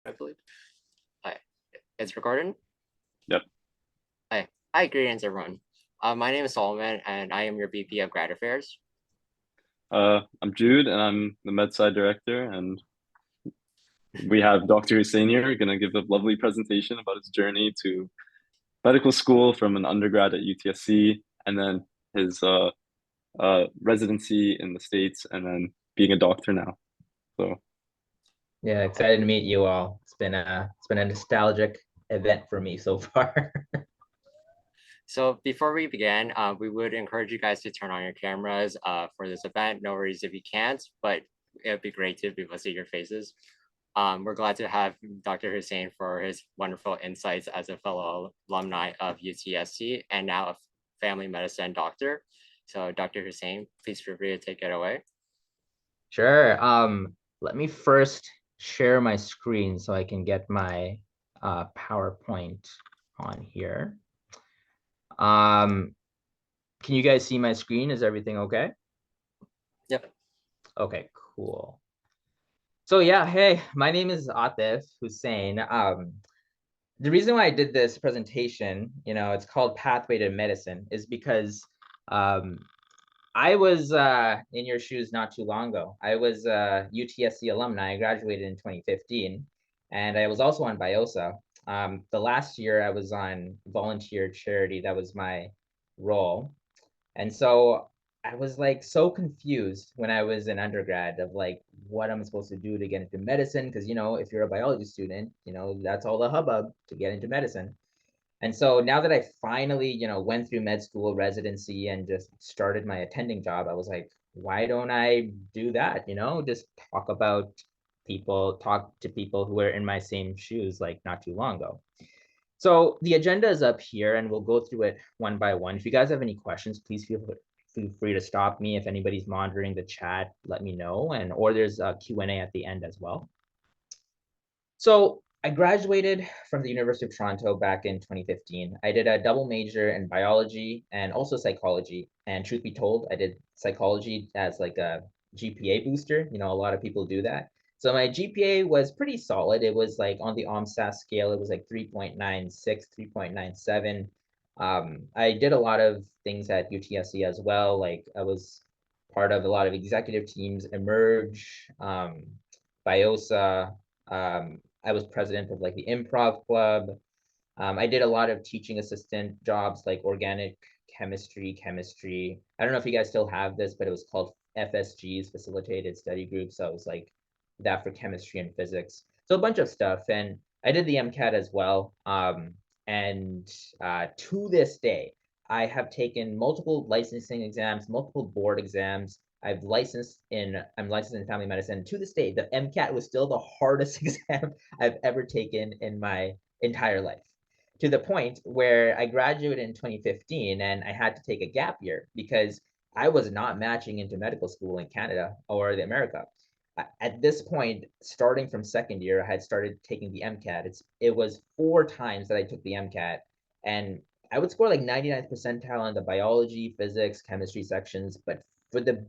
I believe. Hi, it's recording. Yep. Hi, greetings everyone. My name is Solomon, and I am your VP of Grad Affairs. I'm Jude, and I'm the MedSci director. And we have Dr. Hussein here, going to give a lovely presentation about his journey to medical school from an undergrad at UTSC, and then his residency in the States, and then being a doctor now. So, Yeah, excited to meet you all. It's been a nostalgic event for me so far. So before we begin, we would encourage you guys to turn on your cameras for this event. No worries if you can't, but it'd be great to be able to see your faces. We're glad to have Dr. Hussein for his wonderful insights as a fellow alumni of UTSC and now a family medicine doctor. So Dr. Hussein, please feel free to take it away. Sure. Let me first share my screen so I can get my PowerPoint on here. Can you guys see my screen? Is everything okay? Yep. Okay, cool. So yeah, hey, my name is Atif Hussein. The reason why I did this presentation, it's called Pathway to Medicine, is because I was in your shoes not too long ago. I was a UTSC alumni. I graduated in 2015, and I was also on BIOSA. The last year I was on volunteer charity. That was my role. And so I was like so confused when I was an undergrad of like what I'm supposed to do to get into medicine. Because, if you're a biology student, that's all the hubbub to get into medicine. And so now that I finally, went through med school residency and just started my attending job, I was like, why don't I do that? Just talk to people who are in my same shoes, like not too long ago. So the agenda is up here and we'll go through it one by one. If you guys have any questions, please feel free to stop me. If anybody's monitoring the chat, let me know. Or there's a Q&A at the end as well. So I graduated from the University of Toronto back in 2015. I did a double major in biology and also psychology. And truth be told, I did psychology as like a GPA booster. A lot of people do that. So my GPA was pretty solid. It was like on the OMSAS scale, it was like 3.96, 3.97. I did a lot of things at UTSC as well. Like I was part of a lot of executive teams, Emerge, BIOSA, I was president of like the improv club. I did a lot of teaching assistant jobs like organic chemistry. I don't know if you guys still have this, but it was called FSGs, facilitated study groups. So it was like that for chemistry and physics. So a bunch of stuff. And I did the MCAT as well. And to this day, I have taken multiple licensing exams, multiple board exams. I'm licensed in family medicine. To this day, the MCAT was still the hardest exam I've ever taken in my entire life, to the point where I graduated in 2015 and I had to take a gap year because I was not matching into medical school in Canada or the America. At this point, starting from second year, I had started taking the MCAT. It was 4 times that I took the MCAT, and I would score like 99th percentile in the biology, physics, chemistry sections, but for the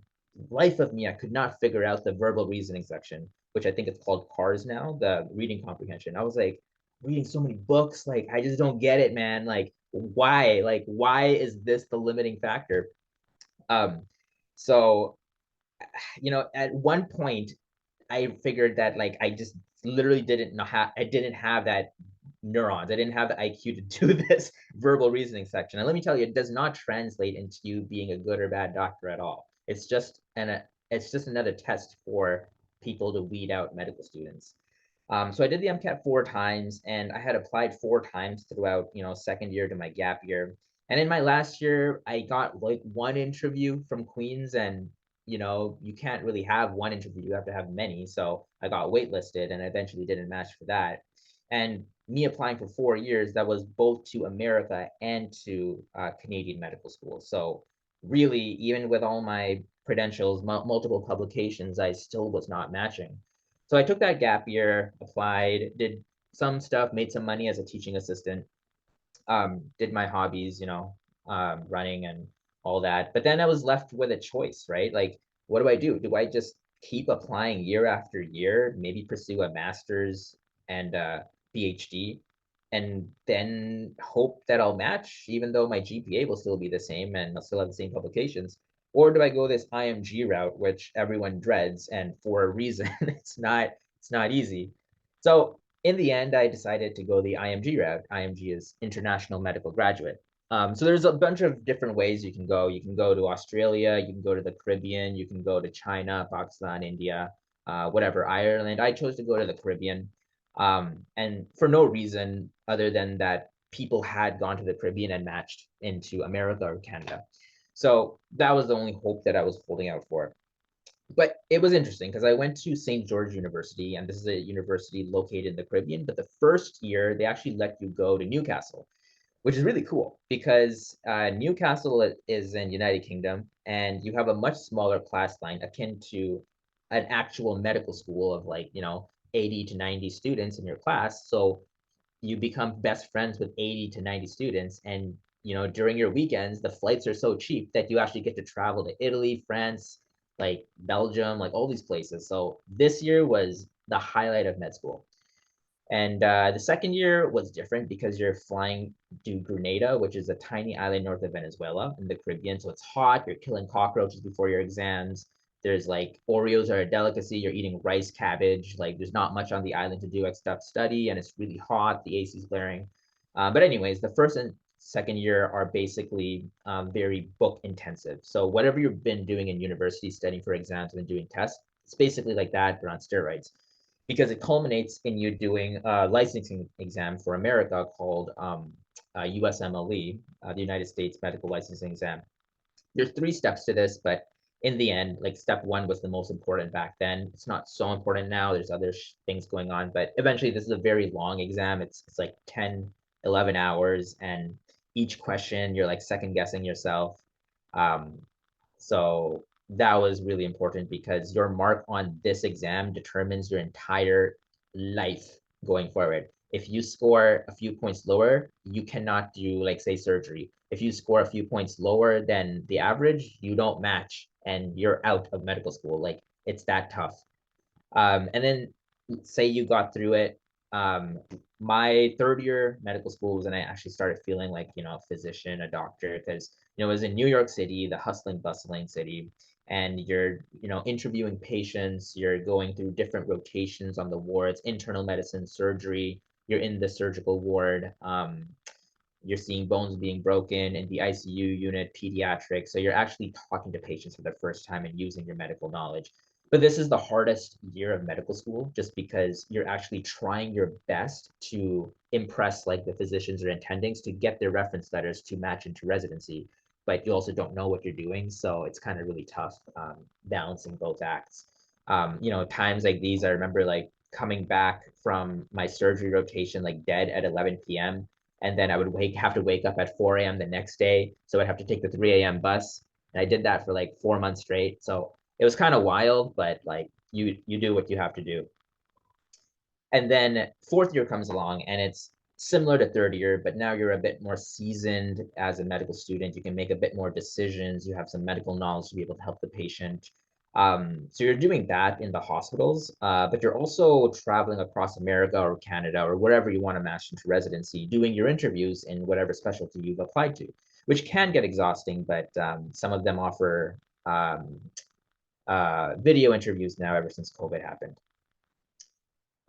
life of me, I could not figure out the verbal reasoning section, which I think it's called CARS now, the reading comprehension. I was like, reading so many books, like I just don't get it, man. Like why? Like why is this the limiting factor? Um, so at one point, I figured that like I just literally didn't know how I didn't have that neurons. I didn't have the IQ to do this verbal reasoning section. And let me tell you, it does not translate into you being a good or bad doctor at all. It's just another test for people to weed out medical students. So I did the MCAT 4 times, and I had applied 4 times throughout, second year to my gap year. And in my last year, I got like one interview from Queens, and you can't really have one interview; you have to have many. So I got waitlisted, and I eventually didn't match for that. And me applying for 4 years, that was both to America and to Canadian medical school. So really, even with all my credentials, multiple publications, I still was not matching. So I took that gap year, applied, did some stuff, made some money as a teaching assistant, did my hobbies, running and all that. But then I was left with a choice, right? Like, what do? Do I just keep applying year after year, maybe pursue a master's and PhD, and then hope that I'll match, even though my GPA will still be the same and I'll still have the same publications? Or do I go this IMG route, which everyone dreads, and for a reason, it's not easy. So in the end, I decided to go the IMG route. IMG is International Medical Graduate. So there's a bunch of different ways you can go. You can go to Australia, you can go to the Caribbean, you can go to China, Pakistan, India, whatever, Ireland. I chose to go to the Caribbean, and for no reason other than that people had gone to the Caribbean and matched into America or Canada. So that was the only hope that I was holding out for. But it was interesting because I went to St. George University, and this is a university located in the Caribbean. But the first year, they actually let you go to Newcastle, which is really cool because Newcastle is in United Kingdom, and you have a much smaller class line akin to an actual medical school of, like, 80 to 90 students in your class. So you become best friends with 80 to 90 students, and during your weekends the flights are so cheap that you actually get to travel to Italy, France, like Belgium, like all these places. So this year was the highlight of med school. And the second year was different because you're flying to Grenada, which is a tiny island north of Venezuela in the Caribbean. So it's hot. You're killing cockroaches before your exams. There's like Oreos are a delicacy. You're eating rice, cabbage. Like there's not much on the island to do except study, and it's really hot. The AC is blaring. But anyways, the first and second year are basically very book intensive. So whatever you've been doing in university, studying for exams and doing tests, it's basically like that, but on steroids, because it culminates in you doing a licensing exam for America called USMLE, the United States Medical Licensing Exam. There's 3 steps to this, but in the end, like step 1 was the most important back then. It's not so important now. There's other things going on, but eventually this is a very long exam. It's like 10, 11 hours, and each question you're like second guessing yourself. Um, so that was really important because your mark on this exam determines your entire life going forward. If you score a few points lower, you cannot do, like, say, surgery. If you score a few points lower than the average, you don't match and you're out of medical school. Like, it's that tough. And then say you got through it. My third year medical school was when I actually started feeling like, a physician, a doctor, because, it was in New York City, the hustling, bustling city, and you're, interviewing patients, you're going through different rotations on the wards, internal medicine, surgery, you're in the surgical ward. You're seeing bones being broken in the ICU unit, pediatrics. So you're actually talking to patients for the first time and using your medical knowledge. But this is the hardest year of medical school just because you're actually trying your best to impress, like, the physicians or attendings to get their reference letters to match into residency. But you also don't know what you're doing. So it's kind of really tough balancing both acts. Times like these, I remember like coming back from my surgery rotation, like dead at 11 p.m. And then I would have to wake up at 4 a.m. the next day. So I'd have to take the 3 a.m. bus. And I did that for like 4 months straight. So it was kind of wild, but like you do what you have to do. And then fourth year comes along and it's similar to third year, but now you're a bit more seasoned as a medical student. You can make a bit more decisions. You have some medical knowledge to be able to help the patient. So you're doing that in the hospitals, but you're also traveling across America or Canada or wherever you want to match into residency, doing your interviews in whatever specialty you've applied to, which can get exhausting, but some of them offer video interviews now ever since COVID happened.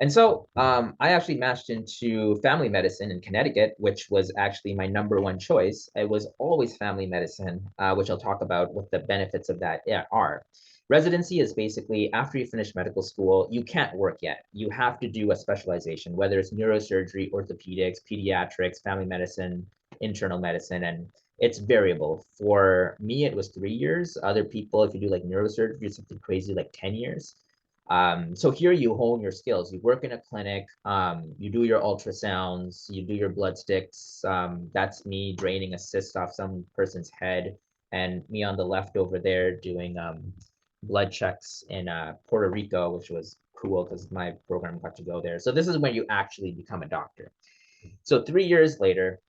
And so I actually matched into family medicine in Connecticut, which was actually my #1 choice. It was always family medicine, which I'll talk about what the benefits of that are. Residency is basically after you finish medical school, you can't work yet. You have to do a specialization, whether it's neurosurgery, orthopedics, pediatrics, family medicine, internal medicine, and it's variable. For me, it was 3 years. Other people, if you do like neurosurgery, it's something crazy like 10 years. So here you hone your skills. You work in a clinic, you do your ultrasounds, you do your blood sticks. That's me draining a cyst off some person's head, and me on the left over there doing blood checks in Puerto Rico, which was cool because my program got to go there. So this is when you actually become a doctor. So 3 years later,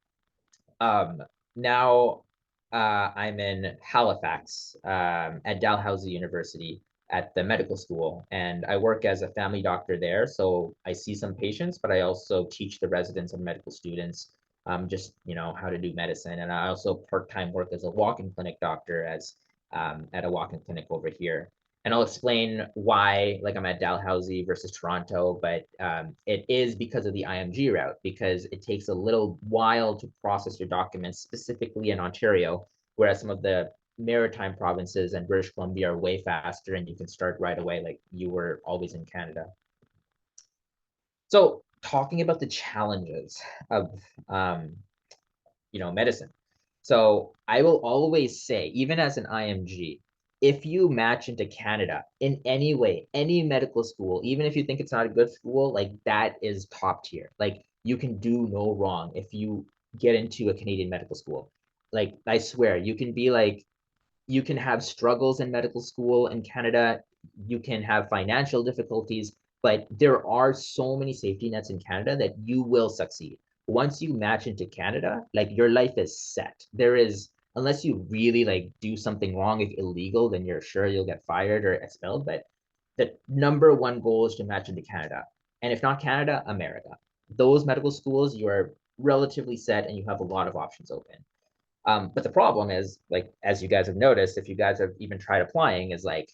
now I'm in Halifax at Dalhousie University. at the medical school, and I work as a family doctor there. So I see some patients, but I also teach the residents and medical students just how to do medicine. And I also part-time work as a walk-in clinic doctor as at a walk-in clinic over here. And I'll explain why, like I'm at Dalhousie versus Toronto, but it is because of the IMG route, because it takes a little while to process your documents, specifically in Ontario, whereas some of the maritime provinces and British Columbia are way faster and you can start right away like you were always in Canada. So talking about the challenges of medicine. So I will always say, even as an IMG, if you match into Canada in any way, any medical school, even if you think it's not a good school, like that is top tier. Like you can do no wrong if you get into a Canadian medical school. Like I swear, you can be like, you can have struggles in medical school in Canada. You can have financial difficulties, but there are so many safety nets in Canada that you will succeed. Once you match into Canada, like your life is set. There is, unless you really like do something wrong, if illegal, then you're sure you'll get fired or expelled. But the number one goal is to match into Canada. And if not Canada, America. Those medical schools, you are relatively set and you have a lot of options open. But the problem is, like, as you guys have noticed, if you guys have even tried applying, is like,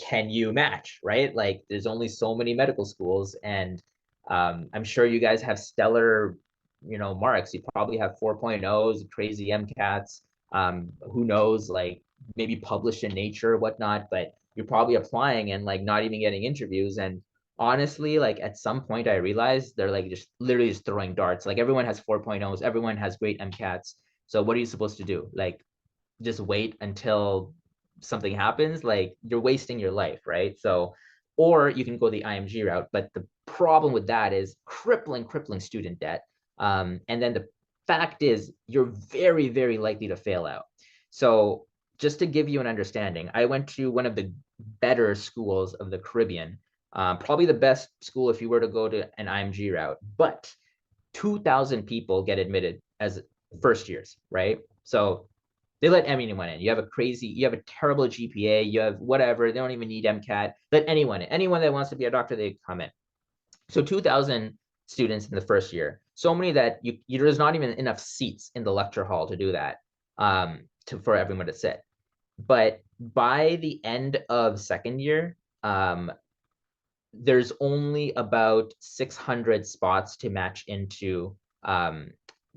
can you match, right? Like, there's only so many medical schools, and I'm sure you guys have stellar, marks. You probably have 4.0s, crazy MCATs. Who knows, like maybe published in Nature or whatnot, but you're probably applying and like not even getting interviews. And honestly, like at some point, I realized they're like just literally just throwing darts. Like everyone has 4.0s, everyone has great MCATs. So what are you supposed to do? Like just wait until something happens? Like you're wasting your life, right? So, or you can go the IMG route, but the problem with that is crippling student debt. And then the fact is you're very, very likely to fail out. So just to give you an understanding, I went to one of the better schools of the Caribbean, probably the best school if you were to go to an IMG route, but 2,000 people get admitted as first years, right? So they let anyone in. You have a terrible GPA, you have whatever, they don't even need MCAT. Let anyone in. Anyone that wants to be a doctor, they come in. So 2,000 students in the first year. So many that there's not even enough seats in the lecture hall to do that, for everyone to sit. But by the end of second year, there's only about 600 spots to match into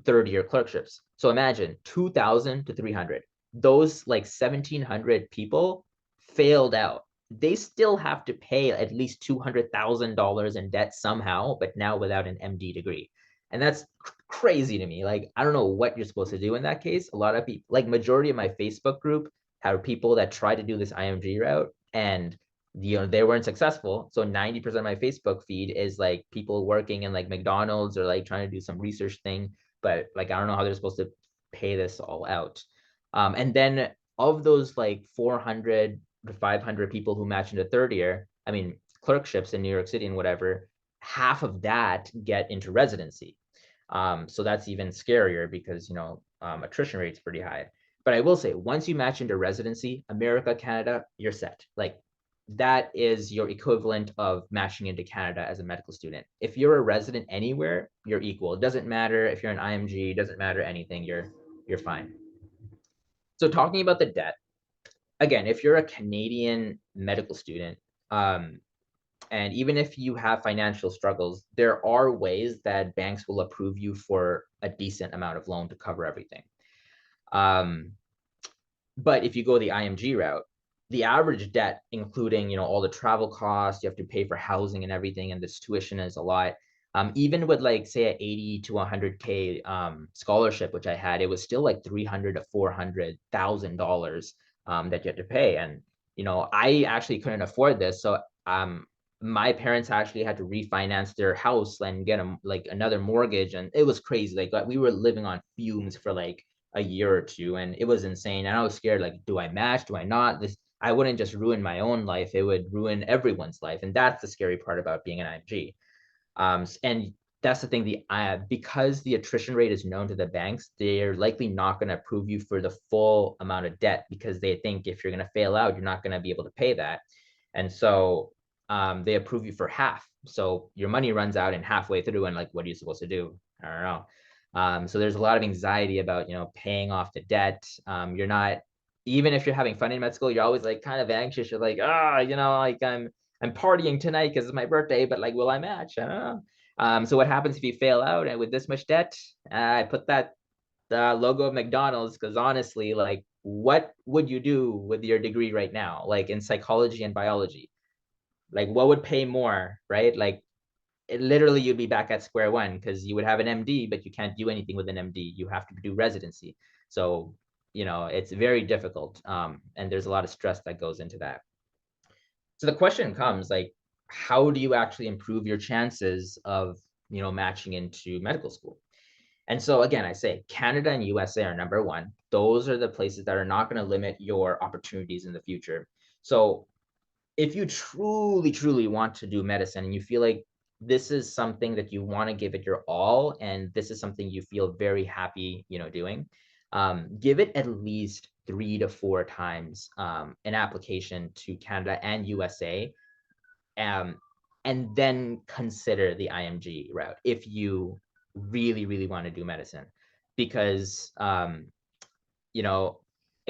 third year clerkships. So imagine 2,000 to 300. Those like 1,700 people failed out. They still have to pay at least $200,000 in debt somehow, but now without an MD degree. And that's crazy to me. Like, I don't know what you're supposed to do in that case. A lot of people, like majority of my Facebook group, have people that try to do this IMG route and they weren't successful. So 90% of my Facebook feed is like people working in like McDonald's or like trying to do some research thing, but like I don't know how they're supposed to pay this all out. And then of those like 400 to 500 people who match into third year, I mean clerkships in New York City and whatever, half of that get into residency. So that's even scarier because attrition rate's pretty high. But I will say, once you match into residency, America, Canada, you're set. Like that is your equivalent of matching into Canada as a medical student. If you're a resident anywhere, you're equal. It doesn't matter if you're an IMG, it doesn't matter anything, you're fine. So talking about the debt, again, if you're a Canadian medical student, and even if you have financial struggles, there are ways that banks will approve you for a decent amount of loan to cover everything. But if you go the IMG route, the average debt, including all the travel costs, you have to pay for housing and everything, and this tuition is a lot. Even with like say a 80 to 100K scholarship, which I had, it was still like $300,000 to $400,000 that you had to pay. And I actually couldn't afford this, so my parents actually had to refinance their house and get like another mortgage, and it was crazy. Like we were living on fumes for like a year or two, and it was insane. And I was scared, like, do I match? Do I not? I wouldn't just ruin my own life, it would ruin everyone's life. And that's the scary part about being an IMG. And that's the thing, because the attrition rate is known to the banks, they're likely not going to approve you for the full amount of debt because they think if you're going to fail out, you're not going to be able to pay that. And so they approve you for half. So your money runs out and halfway through, and like, what are you supposed to do? I don't know. So there's a lot of anxiety about, paying off the debt. You're not, even if you're having fun in med school, you're always like kind of anxious. You're like, like I'm partying tonight because it's my birthday, but like, will I match? I don't know. So what happens if you fail out and with this much debt? I put that logo of McDonald's, because honestly, like, what would you do with your degree right now, like in psychology and biology? Like, what would pay more, right? Like, literally, you'd be back at square one because you would have an MD, but you can't do anything with an MD. You have to do residency. So, it's very difficult. And there's a lot of stress that goes into that. So the question comes, like, how do you actually improve your chances of, matching into medical school? And so again, I say Canada and USA are number one. Those are the places that are not going to limit your opportunities in the future. So if you truly, truly want to do medicine and you feel like this is something that you want to give it your all, and this is something you feel very happy, doing, give it at least 3 to 4 times an application to Canada and USA, and then consider the IMG route if you really, really want to do medicine. Because it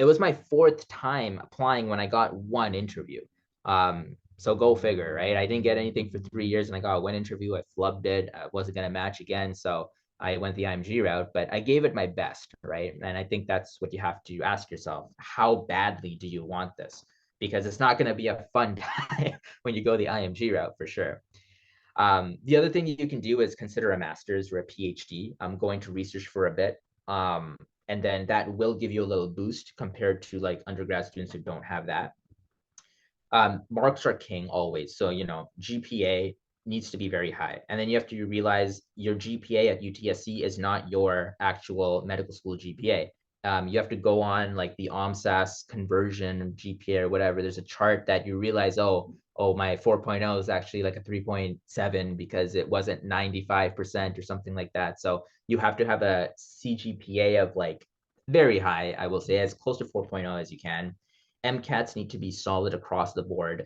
was my 4th time applying when I got 1 interview. So go figure, right? I didn't get anything for 3 years and I got 1 interview. I flubbed it. I wasn't going to match again. So I went the IMG route, but I gave it my best, right? And I think that's what you have to ask yourself. How badly do you want this? Because it's not going to be a fun time when you go the IMG route, for sure. The other thing you can do is consider a master's or a PhD. I'm going to research for a bit. And then that will give you a little boost compared to like undergrad students who don't have that. Marks are king always. So, GPA needs to be very high. And then you have to realize your GPA at UTSC is not your actual medical school GPA. You have to go on like the OMSAS conversion GPA or whatever. There's a chart that you realize, oh, my 4.0 is actually like a 3.7 because it wasn't 95% or something like that. So you have to have a CGPA of like very high, I will say, as close to 4.0 as you can. MCATs need to be solid across the board.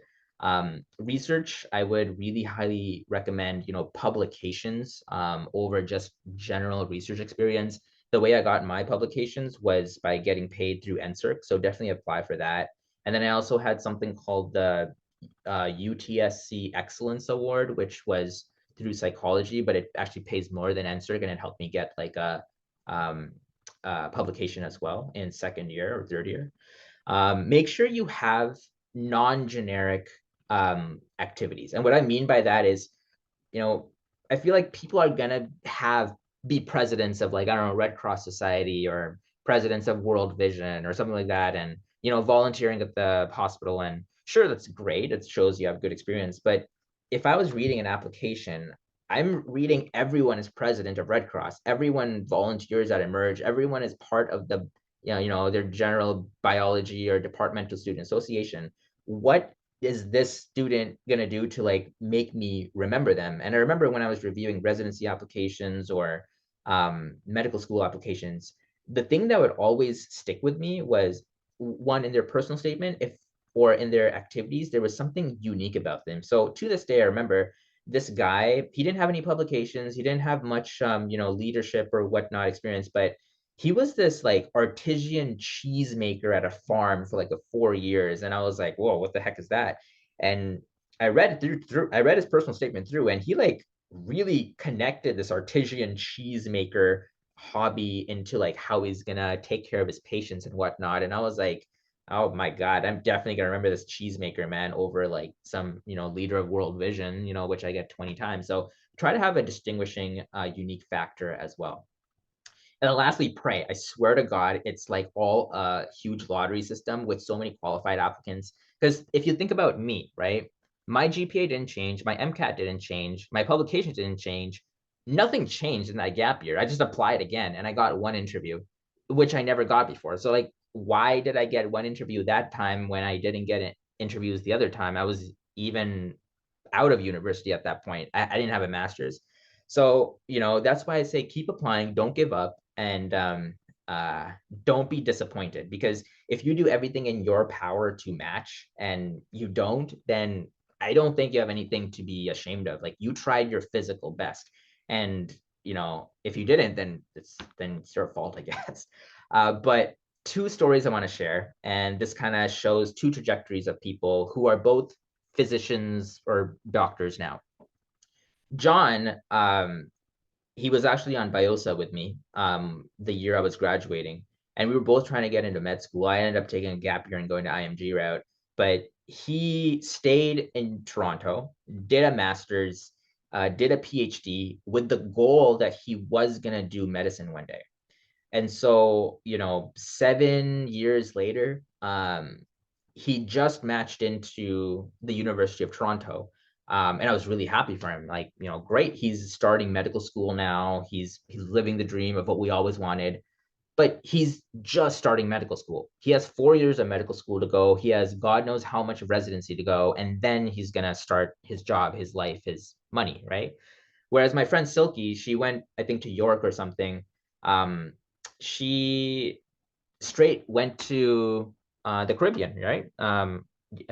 Research, I would really highly recommend, publications over just general research experience. The way I got my publications was by getting paid through NSERC, so definitely apply for that. And then I also had something called the UTSC Excellence Award, which was through psychology, but it actually pays more than NSERC, and it helped me get like a publication as well in 2nd year or 3rd year. Make sure you have non-generic activities. And what I mean by that is, I feel like people are gonna be presidents of like, I don't know, Red Cross Society or presidents of World Vision or something like that. And, volunteering at the hospital, and sure, that's great. It shows you have good experience. But if I was reading an application, I'm reading everyone is president of Red Cross. Everyone volunteers at Emerge. Everyone is part of the, their general biology or departmental student association. What is this student going to do to like make me remember them? And I remember when I was reviewing residency applications or medical school applications, the thing that would always stick with me was, one, in their personal statement, or in their activities, there was something unique about them. So to this day, I remember this guy, he didn't have any publications. He didn't have much, leadership or whatnot experience, but he was this like artisan cheesemaker at a farm for like 4 years. And I was like, whoa, what the heck is that? And I read I read his personal statement through, and he like really connected this artisan cheesemaker hobby into like how he's gonna take care of his patients and whatnot. And I was like, oh my God, I'm definitely gonna remember this cheesemaker man over like some, leader of World Vision, which I get 20 times. So try to have a distinguishing, unique factor as well. And then lastly, pray. I swear to God, it's like all a huge lottery system with so many qualified applicants. Because if you think about me, right, my GPA didn't change, my MCAT didn't change, my publications didn't change. Nothing changed in that gap year. I just applied again and I got 1 interview, which I never got before. So like, why did I get 1 interview that time when I didn't get interviews the other time? I was even out of university at that point. I didn't have a master's. So, that's why I say keep applying, don't give up, and don't be disappointed. Because if you do everything in your power to match and you don't, then I don't think you have anything to be ashamed of. Like, you tried your physical best, and if you didn't, then it's your fault, I guess. But two stories I want to share, and this kind of shows two trajectories of people who are both physicians or doctors now. John, he was actually on Biosa with me the year I was graduating, and we were both trying to get into med school. I ended up taking a gap year and going to IMG route, but he stayed in Toronto, did a master's, did a PhD with the goal that he was going to do medicine one day. And so, 7 years later, he just matched into the University of Toronto. And I was really happy for him. Like, great. He's starting medical school now. He's living the dream of what we always wanted. But he's just starting medical school. He has 4 years of medical school to go. He has God knows how much of residency to go. And then he's going to start his job, his life, his money, right? Whereas my friend Silky, she went, I think, to York or something. She straight went to the Caribbean, right? I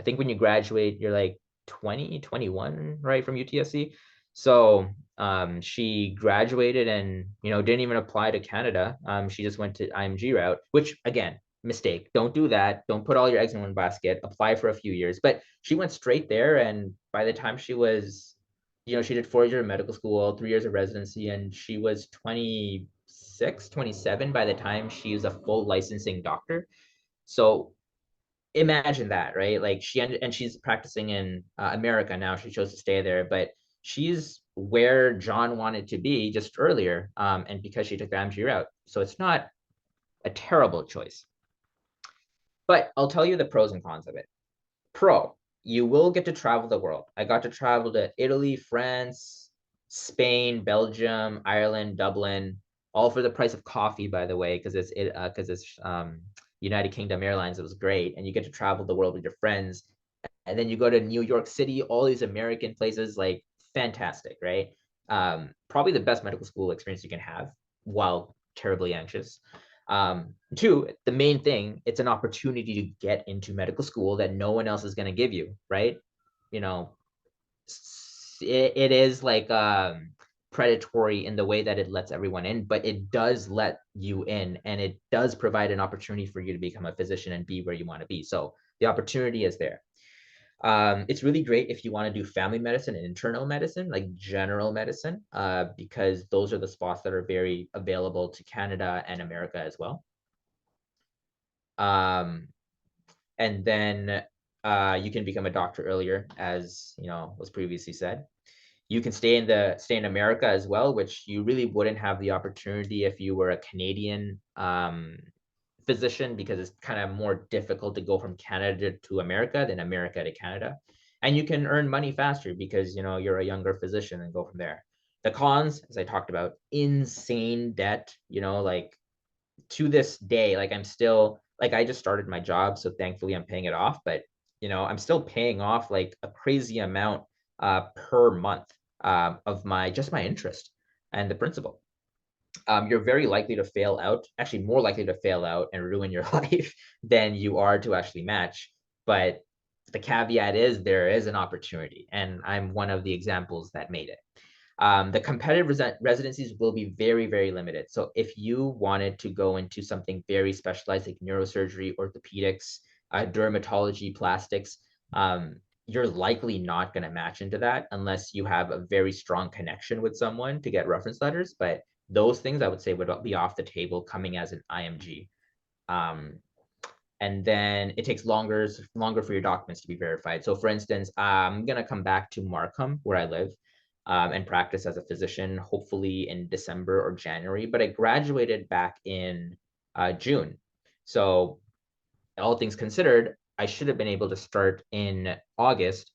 think when you graduate, you're like 20, 21, right, from UTSC. So she graduated and didn't even apply to Canada. She just went to IMG route, which, again, mistake. Don't do that. Don't put all your eggs in one basket. Apply for a few years. But she went straight there, and by the time she was, she did 4 years of medical school, 3 years of residency, and she was 26, 27 by the time she was a full licensing doctor. So imagine that, right? Like, she's practicing in America now. She chose to stay there, but she's where John wanted to be just earlier, and because she took the IMG route. So it's not a terrible choice. But I'll tell you the pros and cons of it. Pro, you will get to travel the world. I got to travel to Italy, France, Spain, Belgium, Ireland, Dublin, all for the price of coffee, by the way, because it's United Kingdom Airlines. It was great, and you get to travel the world with your friends. And then you go to New York City, all these American places, like, fantastic, right? Probably the best medical school experience you can have while terribly anxious. Two, the main thing, it's an opportunity to get into medical school that no one else is going to give you, right? It is like predatory in the way that it lets everyone in, but it does let you in, and it does provide an opportunity for you to become a physician and be where you want to be. So the opportunity is there. It's really great if you want to do family medicine and internal medicine, like general medicine, because those are the spots that are very available to Canada and America as well. And then you can become a doctor earlier, as was previously said. You can stay in America as well, which you really wouldn't have the opportunity if you were a Canadian physician, because it's kind of more difficult to go from Canada to America than America to Canada. And you can earn money faster because you're a younger physician and go from there. The cons, as I talked about, insane debt. Like, to this day, like, I'm still, like, I just started my job, so thankfully I'm paying it off, but I'm still paying off like a crazy amount per month of my interest and the principal. You're very likely to fail out, actually more likely to fail out and ruin your life than you are to actually match. But the caveat is there is an opportunity, and I'm one of the examples that made it. The competitive residencies will be very, very limited. So if you wanted to go into something very specialized like neurosurgery, orthopedics, dermatology, plastics, you're likely not going to match into that unless you have a very strong connection with someone to get reference letters. But those things I would say would be off the table coming as an IMG. And then it takes longer for your documents to be verified. So for instance, I'm going to come back to Markham, where I live, and practice as a physician, hopefully in December or January. But I graduated back in June. So all things considered, I should have been able to start in August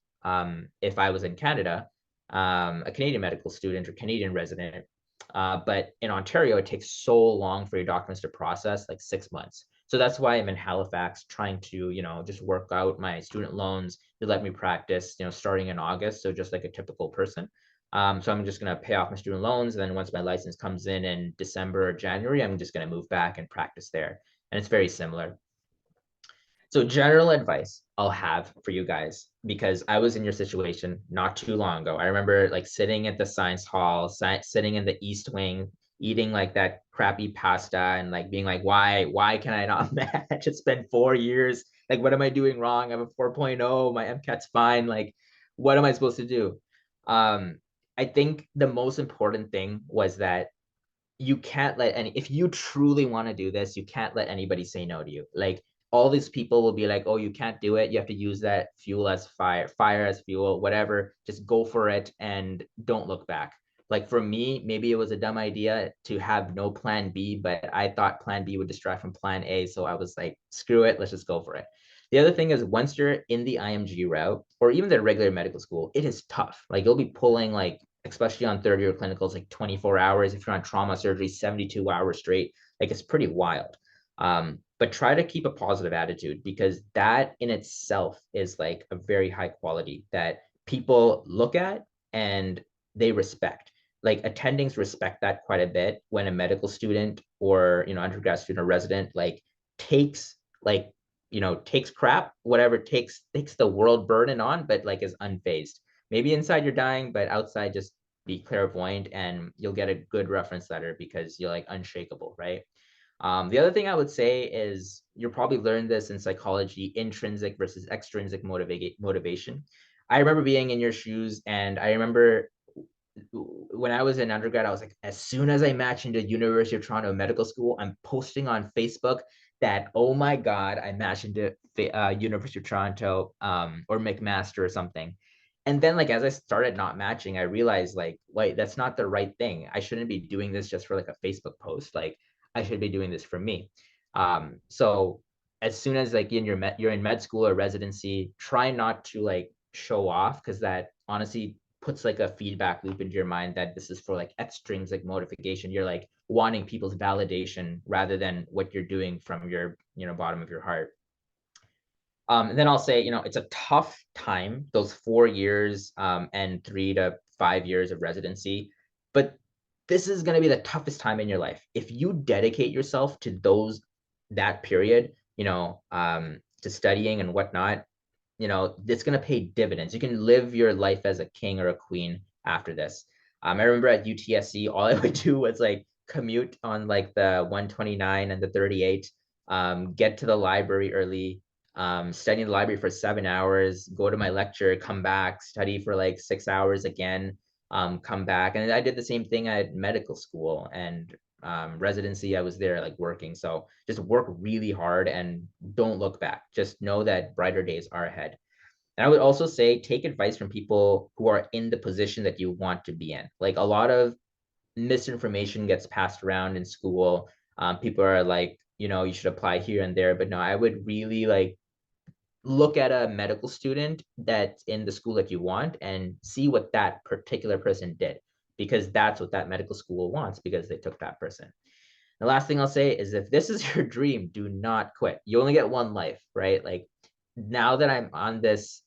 if I was in Canada, a Canadian medical student or Canadian resident. But in Ontario, it takes so long for your documents to process, like 6 months. So that's why I'm in Halifax trying to, just work out my student loans to let me practice, starting in August. So just like a typical person. So I'm just going to pay off my student loans. And then once my license comes in December or January, I'm just going to move back and practice there. And it's very similar. So general advice I'll have for you guys, because I was in your situation not too long ago. I remember like sitting at the science hall, sitting in the East Wing, eating like that crappy pasta and like being like, why can I not match? It's been 4 years. Like, what am I doing wrong? I have a 4.0, my MCAT's fine. Like, what am I supposed to do? I think the most important thing was that you can't let any, if you truly want to do this, you can't let anybody say no to you. Like, all these people will be like, oh, you can't do it, you have to use that fuel as fire as fuel, whatever, just go for it and don't look back. Like, for me, maybe it was a dumb idea to have no plan B, but I thought plan B would distract from plan A, so I was like, screw it, let's just go for it. The other thing is, once you're in the IMG route or even the regular medical school, it is tough. Like, you'll be pulling, like, especially on third year clinicals, like 24 hours. If you're on trauma surgery, 72 hours straight. Like, it's pretty wild. But try to keep a positive attitude, because that in itself is like a very high quality that people look at and they respect. Like, attendings respect that quite a bit when a medical student or, undergrad student or resident like takes like, takes crap, whatever, takes the world burden on, but like is unfazed. Maybe inside you're dying, but outside just be clairvoyant and you'll get a good reference letter because you're like unshakable, right? The other thing I would say is, you'll probably learn this in psychology, intrinsic versus extrinsic motivation. I remember being in your shoes, and I remember when I was in undergrad, I was like, as soon as I match into University of Toronto Medical School, I'm posting on Facebook that, oh my God, I matched into University of Toronto or McMaster or something. And then, like, as I started not matching, I realized, like, wait, that's not the right thing. I shouldn't be doing this just for like a Facebook post. Like, I should be doing this for me. So as soon as like you're in med school or residency, try not to like show off, because that honestly puts like a feedback loop into your mind that this is for like extrinsic motivation. You're like wanting people's validation rather than what you're doing from your bottom of your heart. And then I'll say, it's a tough time, those 4 years and 3 to 5 years of residency, but this is going to be the toughest time in your life. If you dedicate yourself to that period, to studying and whatnot, it's going to pay dividends. You can live your life as a king or a queen after this. I remember at UTSC, all I would do was like commute on like the 129 and the 38, get to the library early, study in the library for 7 hours, go to my lecture, come back, study for like 6 hours again, come back. And I did the same thing at medical school and residency. I was there like working. So just work really hard and don't look back. Just know that brighter days are ahead. And I would also say, take advice from people who are in the position that you want to be in. Like, a lot of misinformation gets passed around in school. People are like, you should apply here and there, but no, I would really like look at a medical student that's in the school that you want and see what that particular person did, because that's what that medical school wants, because they took that person. The last thing I'll say is, if this is your dream, do not quit. You only get one life, right? Like, now that I'm on this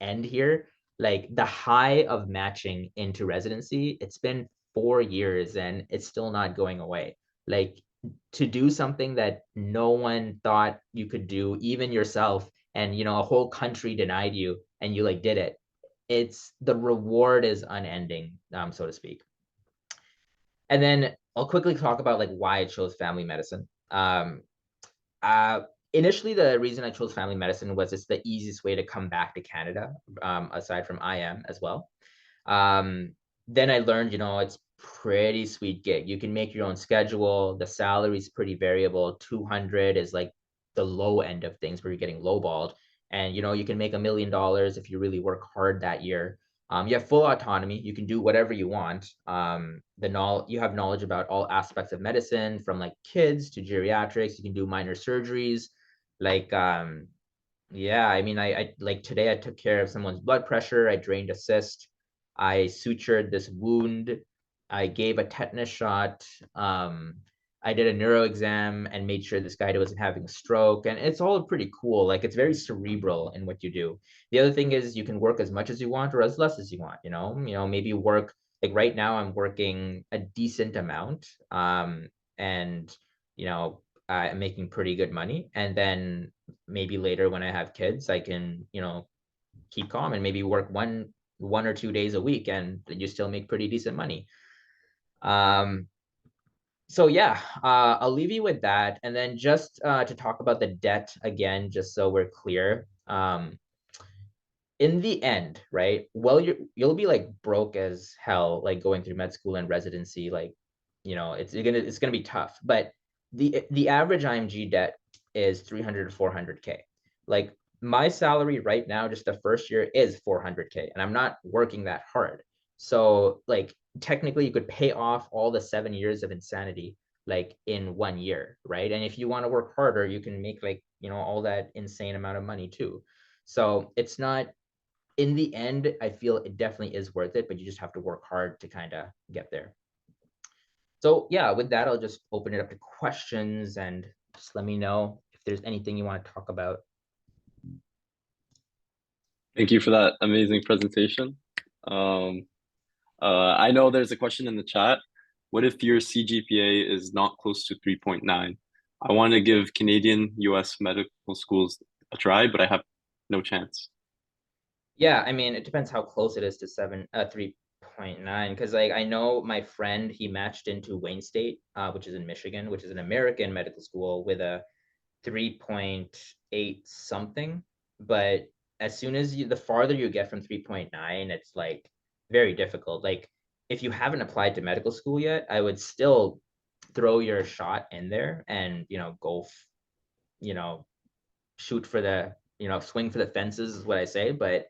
end here, like the high of matching into residency, it's been 4 years and it's still not going away. Like, to do something that no one thought you could do, even yourself, and a whole country denied you, and you like did it. It's the reward is unending, so to speak. And then I'll quickly talk about like why I chose family medicine. Uh, Initially, the reason I chose family medicine was it's the easiest way to come back to Canada, aside from IM as well. Then I learned, it's pretty sweet gig. You can make your own schedule. The salary is pretty variable. 200 is like the low end of things where you're getting lowballed. And, you can make $1 million if you really work hard that year. You have full autonomy. You can do whatever you want. You have knowledge about all aspects of medicine, from like kids to geriatrics. You can do minor surgeries. Like, yeah, I mean, I like today I took care of someone's blood pressure. I drained a cyst. I sutured this wound. I gave a tetanus shot. I did a neuro exam and made sure this guy wasn't having a stroke. And it's all pretty cool. Like, it's very cerebral in what you do. The other thing is, you can work as much as you want or as less as you want. Maybe work, like right now I'm working a decent amount. And I'm making pretty good money. And then maybe later when I have kids, I can, keep calm and maybe work one or 2 days a week and you still make pretty decent money. So yeah, I'll leave you with that. And then just to talk about the debt again, just so we're clear. In the end, right? Well, you'll be like broke as hell, like going through med school and residency. Like, it's gonna be tough. But the average IMG debt is 300 to 400K. Like my salary right now, just the first year is 400K, and I'm not working that hard. So like technically, you could pay off all the 7 years of insanity like in 1 year, right? And if you want to work harder, you can make like all that insane amount of money too. So it's not, in the end, I feel it definitely is worth it, but you just have to work hard to kind of get there. So yeah, with that, I'll just open it up to questions and just let me know if there's anything you want to talk about. Thank you for that amazing presentation. I know there's a question in the chat. What if your CGPA is not close to 3.9? I want to give Canadian US medical schools a try, but I have no chance. Yeah, I mean, it depends how close it is to 3.9. Because like I know my friend, he matched into Wayne State, which is in Michigan, which is an American medical school with a 3.8 something. But as soon as the farther you get from 3.9, it's like very difficult. Like if you haven't applied to medical school yet, I would still throw your shot in there and go, shoot for the, swing for the fences is what I say. But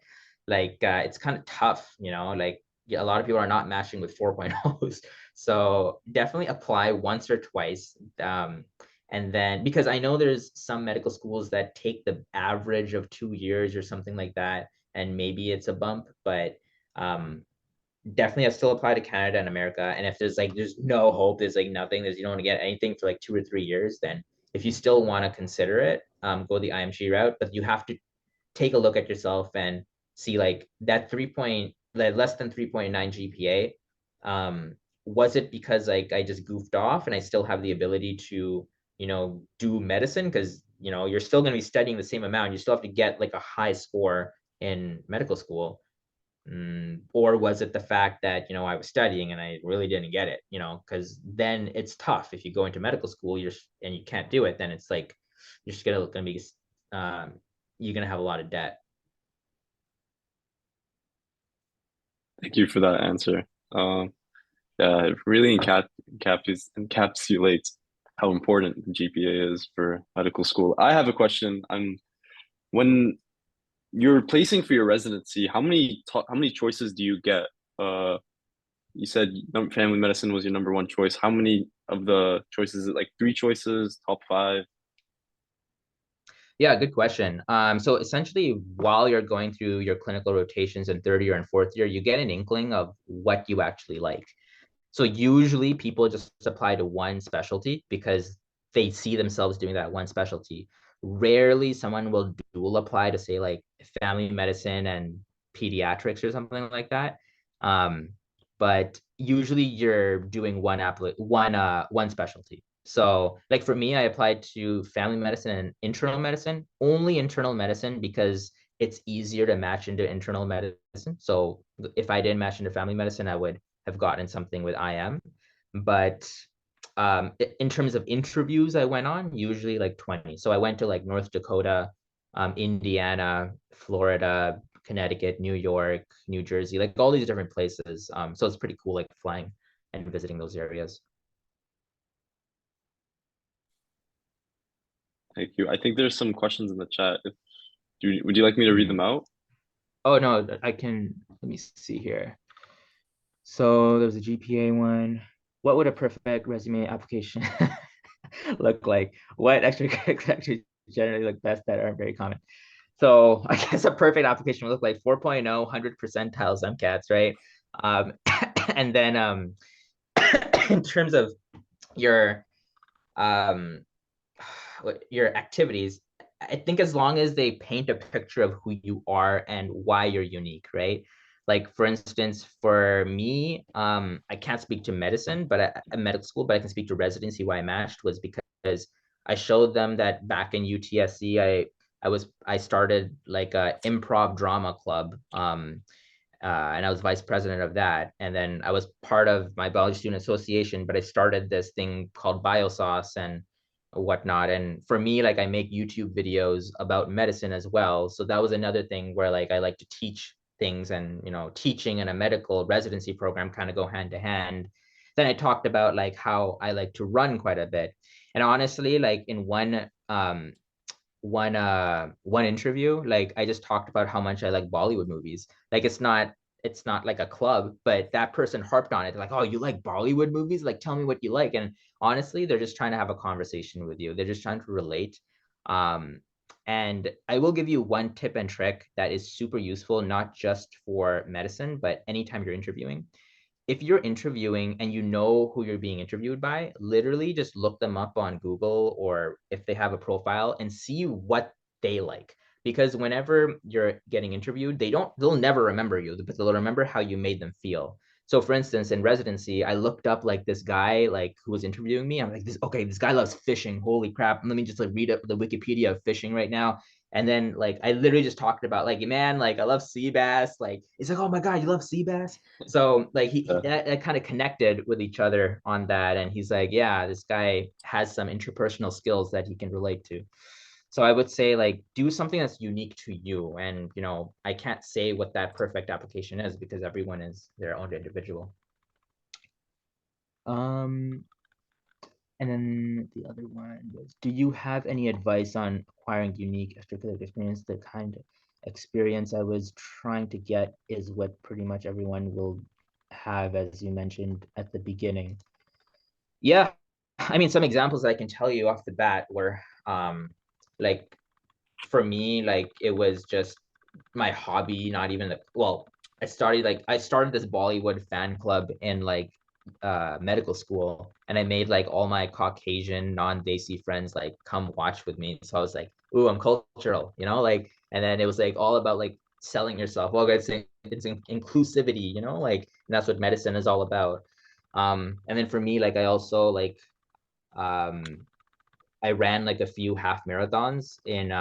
like it's kind of tough, like yeah, a lot of people are not matching with 4.0s. So definitely apply once or twice. And then because I know there's some medical schools that take the average of 2 years or something like that, and maybe it's a bump, but definitely I still apply to Canada and America. And if there's no hope, there's like nothing, you don't want to get anything for like 2 or 3 years, then if you still want to consider it, go the IMG route. But you have to take a look at yourself and see like that less than 3.9 GPA. Was it because like I just goofed off and I still have the ability to, do medicine? Because you're still going to be studying the same amount. You still have to get like a high score in medical school. Or was it the fact that I was studying and I really didn't get it? Because then it's tough if you go into medical school, and you can't do it. Then it's like you're just gonna be you're gonna have a lot of debt. Thank you for that answer. Yeah, it really encapsulates how important the GPA is for medical school. I have a question. When you're placing for your residency, how many choices do you get? You said family medicine was your number one choice. How many of the choices? Is it like three choices, top five? Yeah, good question. So essentially, while you're going through your clinical rotations in third year and fourth year, you get an inkling of what you actually like. So usually people just apply to one specialty because they see themselves doing that one specialty. Rarely someone will dual apply to say like family medicine and pediatrics or something like that. But usually you're doing one specialty. So like for me, I applied to family medicine and internal medicine, only internal medicine because it's easier to match into internal medicine. So if I didn't match into family medicine, I would have gotten something with IM. But in terms of interviews I went on, usually like 20. So I went to like North Dakota, Indiana, Florida, Connecticut, New York, New Jersey, like all these different places. So it's pretty cool, like flying and visiting those areas. Thank you. I think there's some questions in the chat. Would you like me to read them out? Oh no, I can. Let me see here. So there's a GPA one. What would a perfect resume application look like? What extracurriculars actually generally look best that aren't very common? So I guess a perfect application would look like 4.0, 100 percentiles MCATs, right? And then in terms of your um, your activities, I think as long as they paint a picture of who you are and why you're unique, right? Like for instance, for me, I can't speak to medicine, but medical school, but I can speak to residency. Why I matched was because I showed them that back in UTSC, I started like a improv drama club. And I was vice president of that. And then I was part of my biology student association, but I started this thing called Biosauce and whatnot. And for me, like I make YouTube videos about medicine as well. So that was another thing where like I like to teach things, and teaching and a medical residency program kind of go hand to hand. Then I talked about like how I like to run quite a bit. And honestly, like in one interview, like I just talked about how much I like Bollywood movies. Like it's not like a club, but that person harped on it. They're like, oh, you like Bollywood movies? Like, tell me what you like. And honestly, they're just trying to have a conversation with you. They're just trying to relate. Um, and I will give you one tip and trick that is super useful, not just for medicine, but anytime you're interviewing. If you're interviewing and you know who you're being interviewed by, literally just look them up on Google, or if they have a profile, and see what they like. Because whenever you're getting interviewed, they'll never remember you, but they'll remember how you made them feel. So for instance, in residency, I looked up like this guy like who was interviewing me. I'm like, this guy loves fishing. Holy crap. Let me just like read up the Wikipedia of fishing right now. And then like I literally just talked about like, man, like I love sea bass. Like it's like, oh my God, you love sea bass? So like that kind of connected with each other on that. And he's like, yeah, this guy has some interpersonal skills that he can relate to. So I would say like do something that's unique to you. And I can't say what that perfect application is because everyone is their own individual. And then the other one was, do you have any advice on acquiring unique extracurricular experience? The kind of experience I was trying to get is what pretty much everyone will have, as you mentioned at the beginning. Yeah, I mean, some examples I can tell you off the bat were, like, for me, like, it was just my hobby, not even well, I started this Bollywood fan club in like medical school, and I made like all my Caucasian non-Desi friends like come watch with me. So I was like, ooh, I'm cultural, like, and then it was like all about like selling yourself. Well, it's inclusivity, like, and that's what medicine is all about. And then for me, like I also like um I ran like a few half marathons in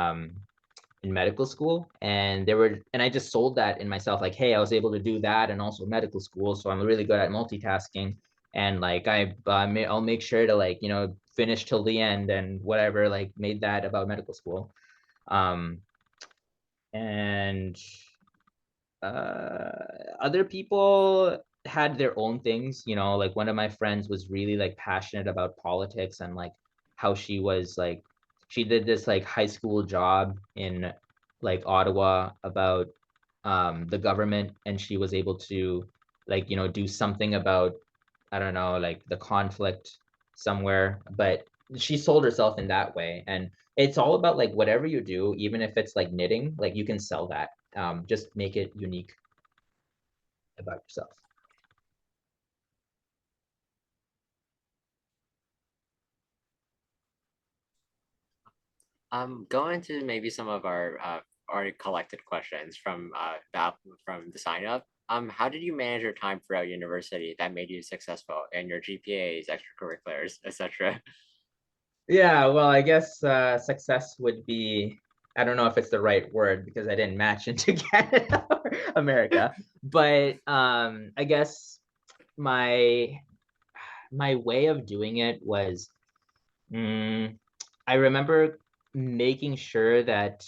medical school, and I just sold that in myself, like, hey, I was able to do that and also medical school, so I'm really good at multitasking. And like I'll make sure to like finish till the end and whatever, like made that about medical school. And other people had their own things, like one of my friends was really like passionate about politics, and like how she did this like high school job in like Ottawa about the government, and she was able to like do something about, I don't know, like the conflict somewhere, but she sold herself in that way. And it's all about like whatever you do, even if it's like knitting, like you can sell that. Just make it unique about yourself. Going to maybe some of our collected questions from the sign up. How did you manage your time throughout university that made you successful in your GPAs, extracurriculars, etc.? Yeah, well, I guess success would be, I don't know if it's the right word because I didn't match into Canada or America, but I guess my my way of doing it was, I remember making sure that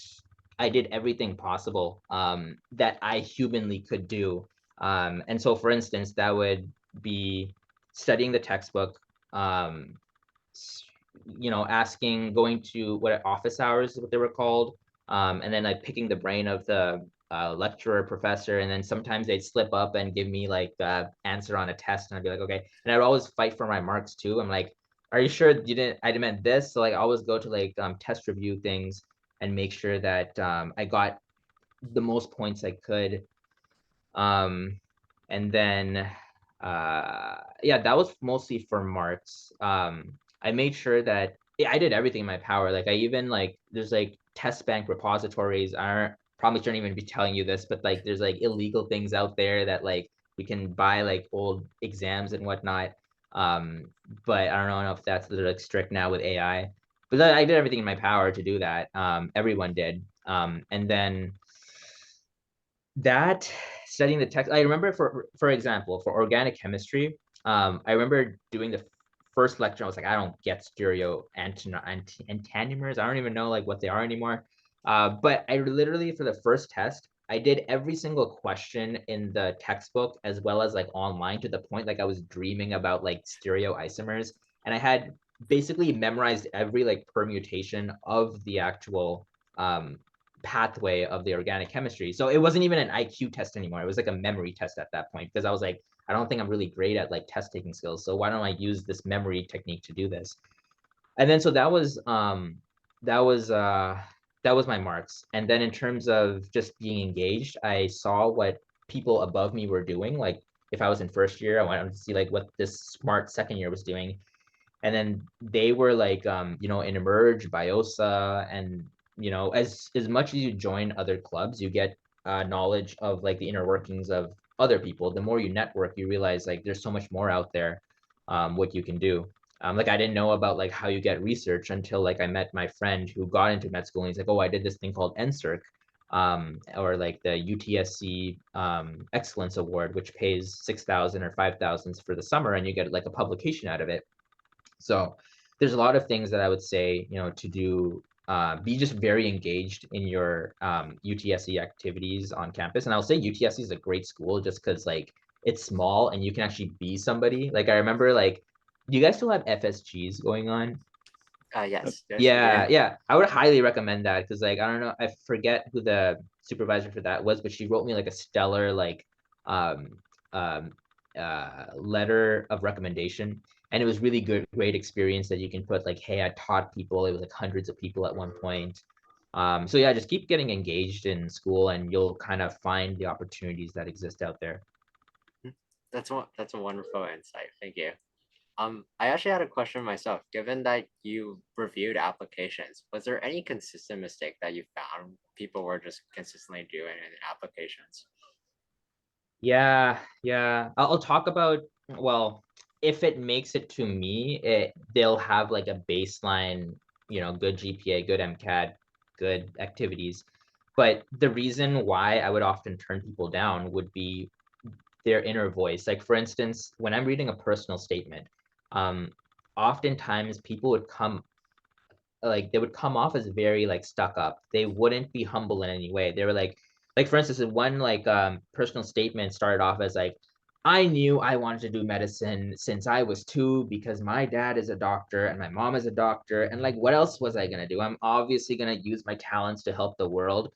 I did everything possible that I humanly could do. And so, for instance, that would be studying the textbook, um, asking, going to what office hours is what they were called, and then like picking the brain of the lecturer, professor, and then sometimes they'd slip up and give me like the answer on a test, and I'd be like, okay, and I'd always fight for my marks too. I'm like, are you sure I didn't meant this? So like I always go to like test review things and make sure that I got the most points I could. Um, and then yeah, that was mostly for marks. I made sure that I did everything in my power. Like I even like there's like test bank repositories. I probably shouldn't even be telling you this, but like there's like illegal things out there that like we can buy like old exams and whatnot. But I don't know if that's like strict now with AI. but I did everything in my power to do that. Everyone did. And then that studying the text, I remember for example, for organic chemistry, I remember doing the first lecture. I was like, I don't get stereo enantiomers. I don't even know like what they are anymore. But I literally, for the first test, I did every single question in the textbook as well as like online, to the point like I was dreaming about like stereoisomers, and I had basically memorized every like permutation of the actual pathway of the organic chemistry. So it wasn't even an IQ test anymore. It was like a memory test at that point, because I was like, I don't think I'm really great at like test taking skills. So why don't I use this memory technique to do this? And then so that was uh that was my marks. And then in terms of just being engaged, I saw what people above me were doing. Like if I was in first year, I wanted to see like what this smart second year was doing. And then they were like in Emerge, Biosa, and as much as you join other clubs, you get knowledge of like the inner workings of other people. The more you network, you realize like there's so much more out there, what you can do. Like I didn't know about like how you get research until like I met my friend who got into med school, and he's like, oh, I did this thing called NSERC, or like the UTSC Excellence Award, which pays 6,000 or 5,000 for the summer, and you get like a publication out of it. So there's a lot of things that I would say, to do. Be just very engaged in your UTSC activities on campus. And I'll say UTSC is a great school just because like it's small and you can actually be somebody. Like I remember like, do you guys still have FSGs going on? Yes. Yeah. I would highly recommend that, because like I don't know, I forget who the supervisor for that was, but she wrote me like a stellar like um um letter of recommendation, and it was really good, great experience that you can put like, hey, I taught people. It was like hundreds of people at one point. So yeah, just keep getting engaged in school, and you'll kind of find the opportunities that exist out there. That's a wonderful insight. Thank you. I actually had a question myself. Given that you reviewed applications, was there any consistent mistake that you found people were just consistently doing in applications? Yeah. I'll talk about, well, if it makes it to me, they'll have like a baseline, good GPA, good MCAT, good activities. But the reason why I would often turn people down would be their inner voice. Like for instance, when I'm reading a personal statement, um, oftentimes people would come like they would come off as very like stuck up. They wouldn't be humble in any way. They were like for instance, one like personal statement started off as like, I knew I wanted to do medicine since I was 2 because my dad is a doctor and my mom is a doctor. And like, what else was I gonna do? I'm obviously gonna use my talents to help the world.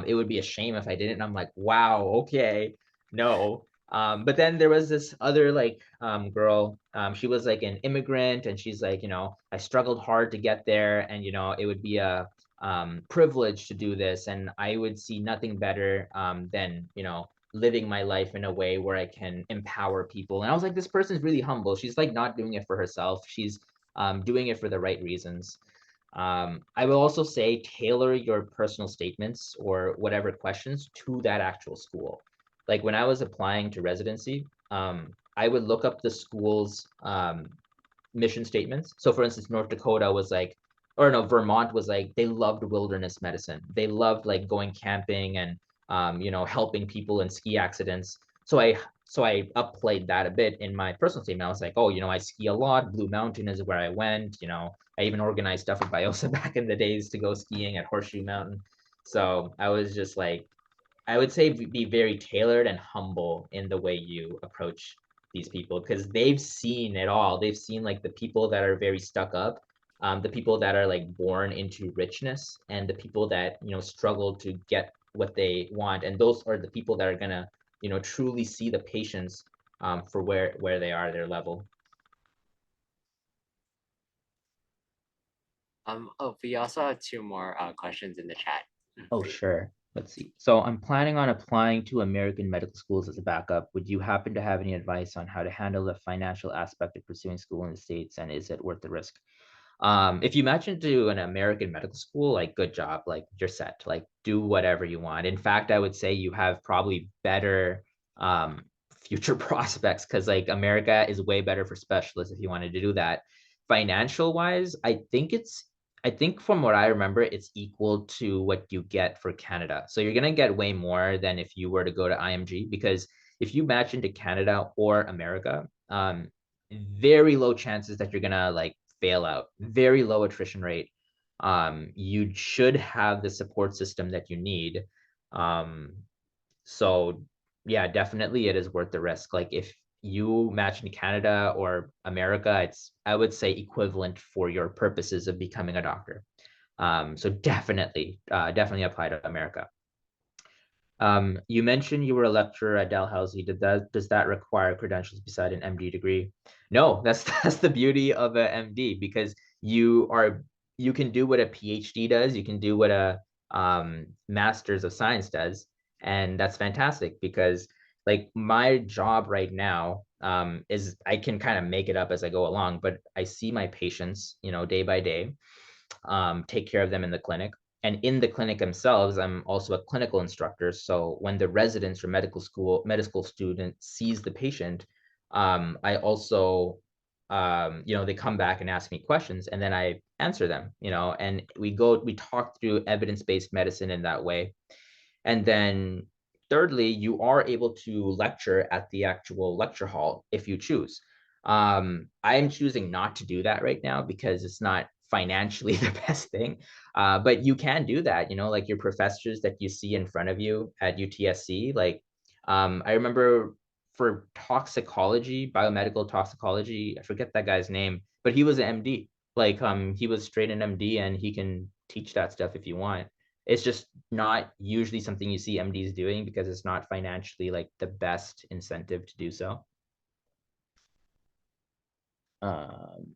It would be a shame if I didn't. And I'm like, wow, okay, no. But then there was this other like girl. She was like an immigrant, and she's like, I struggled hard to get there, and it would be a privilege to do this, and I would see nothing better than living my life in a way where I can empower people. And I was like, this person's really humble. She's like not doing it for herself. She's doing it for the right reasons. I will also say tailor your personal statements or whatever questions to that actual school. Like when I was applying to residency, I would look up the school's mission statements. So for instance, North Dakota was like, or no, Vermont was like, they loved wilderness medicine. They loved like going camping and helping people in ski accidents. So I upplayed that a bit in my personal statement. I was like, oh, I ski a lot. Blue Mountain is where I went. I even organized stuff with Biosa back in the days to go skiing at Horseshoe Mountain. So I was just like, I would say be very tailored and humble in the way you approach these people, because they've seen it all. They've seen like the people that are very stuck up, the people that are like born into richness, and the people that struggle to get what they want. And those are the people that are gonna truly see the patients for where they are, their level. Oh, we also have two more questions in the chat. Oh, sure. Let's see. So I'm planning on applying to American medical schools as a backup. Would you happen to have any advice on how to handle the financial aspect of pursuing school in the States, and is it worth the risk? If you match into an American medical school, like good job, like you're set, like do whatever you want. In fact, I would say you have probably better future prospects, because like America is way better for specialists if you wanted to do that. Financial wise, I think from what I remember, it's equal to what you get for Canada. So you're gonna get way more than if you were to go to IMG, because if you match into Canada or America, very low chances that you're gonna like fail out. Very low attrition rate. You should have the support system that you need. Um, so yeah, definitely it is worth the risk. Like if you match in Canada or America, it's, I would say, equivalent for your purposes of becoming a doctor. So definitely apply to America. You mentioned you were a lecturer at Dalhousie. Does that require credentials beside an MD degree? No, that's the beauty of a MD, because you can do what a PhD does, you can do what a Master's of Science does, and that's fantastic because like my job right now is I can kind of make it up as I go along, but I see my patients, day by day, take care of them in the clinic. And in the clinic themselves, I'm also a clinical instructor. So when the residents or medical student sees the patient, I also, they come back and ask me questions, and then I answer them, and we talk through evidence-based medicine in that way. And then thirdly, you are able to lecture at the actual lecture hall if you choose. I'm choosing not to do that right now because it's not financially the best thing. But you can do that, like your professors that you see in front of you at UTSC. Like I remember for toxicology, biomedical toxicology, I forget that guy's name, but he was an MD. Like he was straight an MD, and he can teach that stuff if you want. It's just not usually something you see MDs doing because it's not financially like the best incentive to do so. Um,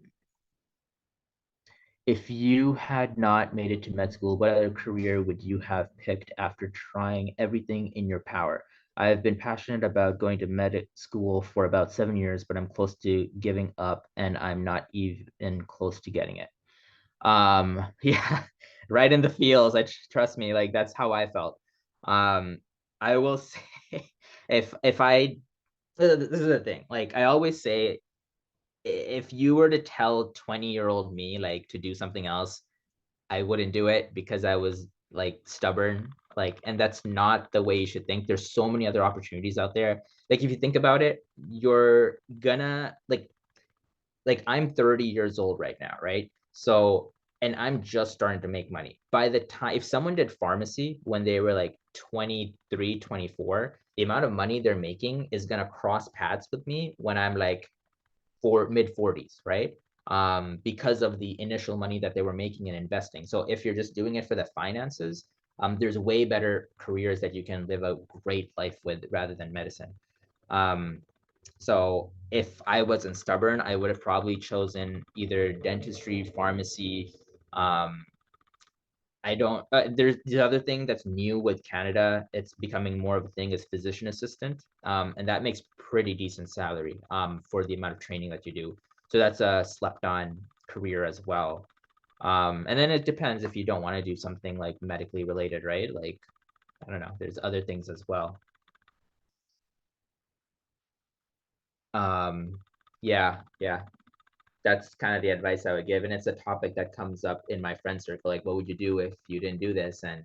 if you had not made it to med school, what other career would you have picked after trying everything in your power? I have been passionate about going to med school for about 7 years, but I'm close to giving up and I'm not even close to getting it. Yeah, right in the feels. Trust me, like that's how I felt. um I will say, if I this is the thing, like I always say, if you were to tell 20-year-old me like to do something else, I wouldn't do it because I was like stubborn. Like, and that's not the way you should think. There's so many other opportunities out there. Like if you think about it, you're gonna like I'm 30 years old right now, right? So, and I'm just starting to make money. By the time, if someone did pharmacy when they were like 23, 24, the amount of money they're making is going to cross paths with me when I'm like mid 40s, right? Because of the initial money that they were making and investing. So if you're just doing it for the finances, there's way better careers that you can live a great life with rather than medicine. Um, so if I wasn't stubborn, I would have probably chosen either dentistry, pharmacy. Um, I don't, there's the other thing that's new with Canada, it's becoming more of a thing, is physician assistant. And that makes pretty decent salary for the amount of training that you do. So that's a slept on career as well. And then it depends if you don't want to do something like medically related, right? Like, I don't know, there's other things as well. Um, yeah, that's kind of the advice I would give. And it's a topic that comes up in my friend circle. Like, what would you do if you didn't do this? And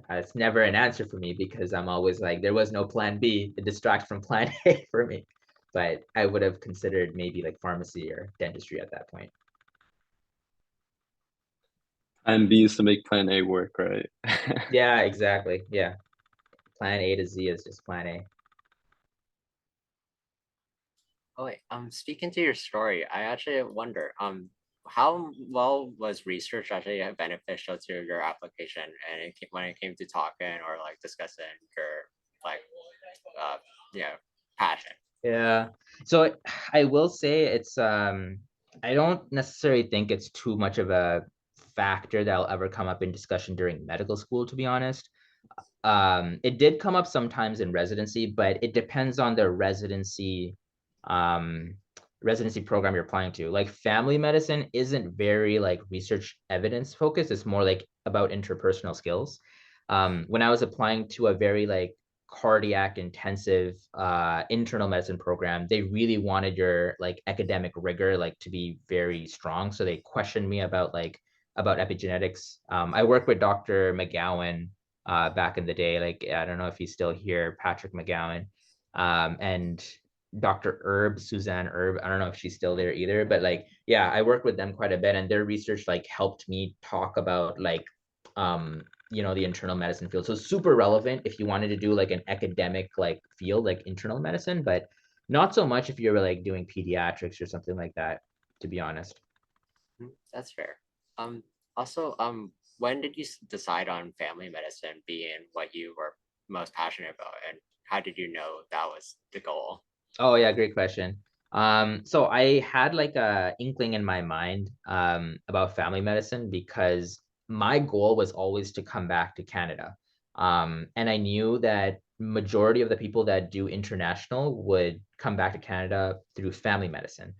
it's never an answer for me because I'm always like, there was no plan B. It distracts from plan A for me. But I would have considered maybe like pharmacy or dentistry at that point. Plan B is to make plan A work, right? Yeah, exactly. Yeah. Plan A to Z is just plan A. Oh wait, speaking to your story, I actually wonder, how well was research actually beneficial to your application, and when it came to talking or like discussing your like, uh, yeah, passion? Yeah. So I will say it's I don't necessarily think it's too much of a factor that'll ever come up in discussion during medical school, to be honest. It did come up sometimes in residency, but it depends on the um residency program you're applying to. Like family medicine isn't very like research evidence focused, it's more like about interpersonal skills. When I was applying to a very like cardiac intensive internal medicine program, they really wanted your like academic rigor like to be very strong, so they questioned me about like about epigenetics. I worked with Dr. McGowan back in the day. Like, I don't know if he's still here, Patrick McGowan, and Dr. Suzanne Erb. I don't know if she's still there either, but like, yeah, I worked with them quite a bit, and their research like helped me talk about like, the internal medicine field. So super relevant if you wanted to do like an academic like field like internal medicine, but not so much if you're like doing pediatrics or something like that, to be honest. That's fair. Also, when did you decide on family medicine being what you were most passionate about, and how did you know that was the goal? Oh yeah, great question. So I had like a inkling in my mind about family medicine because my goal was always to come back to Canada. And I knew that majority of the people that do international would come back to Canada through family medicine.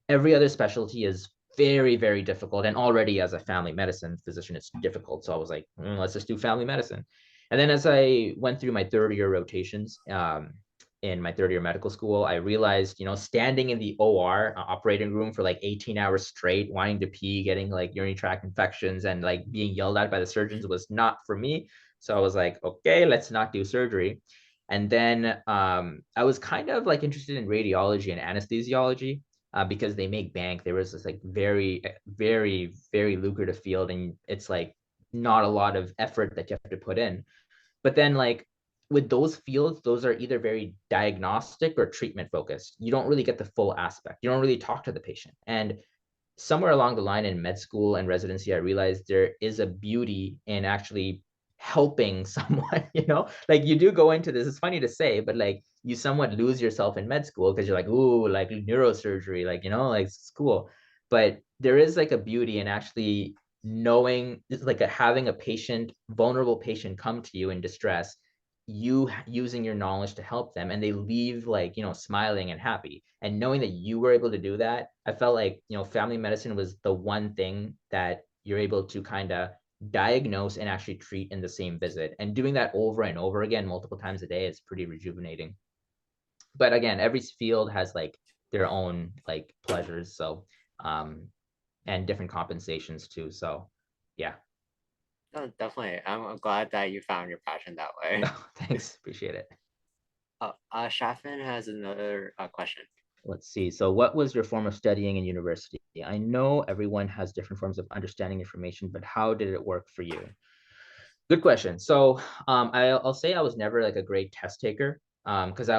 Every other specialty is very, very difficult. And already as a family medicine physician, it's difficult. So I was like, let's just do family medicine. And then as I went through my third year rotations, in my third year medical school, I realized, standing in the OR operating room for like 18 hours straight, wanting to pee, getting like urinary tract infections and like being yelled at by the surgeons was not for me. So I was like, okay, let's not do surgery. And then I was kind of like interested in radiology and anesthesiology because they make bank. There was this like very, very, very lucrative field, and it's like not a lot of effort that you have to put in. But then like with those fields, those are either very diagnostic or treatment focused. You don't really get the full aspect. You don't really talk to the patient. And somewhere along the line in med school and residency, I realized there is a beauty in actually helping someone, like you do go into this, it's funny to say, but like you somewhat lose yourself in med school because you're like, ooh, like neurosurgery, like, like it's cool. But there is like a beauty in actually knowing, like having a patient, vulnerable patient come to you in distress, you using your knowledge to help them, and they leave like smiling and happy, and knowing that you were able to do that, I felt like family medicine was the one thing that you're able to kind of diagnose and actually treat in the same visit, and doing that over and over again multiple times a day is pretty rejuvenating. But again, every field has like their own like pleasures, so and different compensations too, so yeah. No, definitely. I'm glad that you found your passion that way. Thanks, appreciate it. Shafin has another question. Let's see. So what was your form of studying in university? I know everyone has different forms of understanding information, but how did it work for you? Good question. So I'll say I was never like a great test taker because I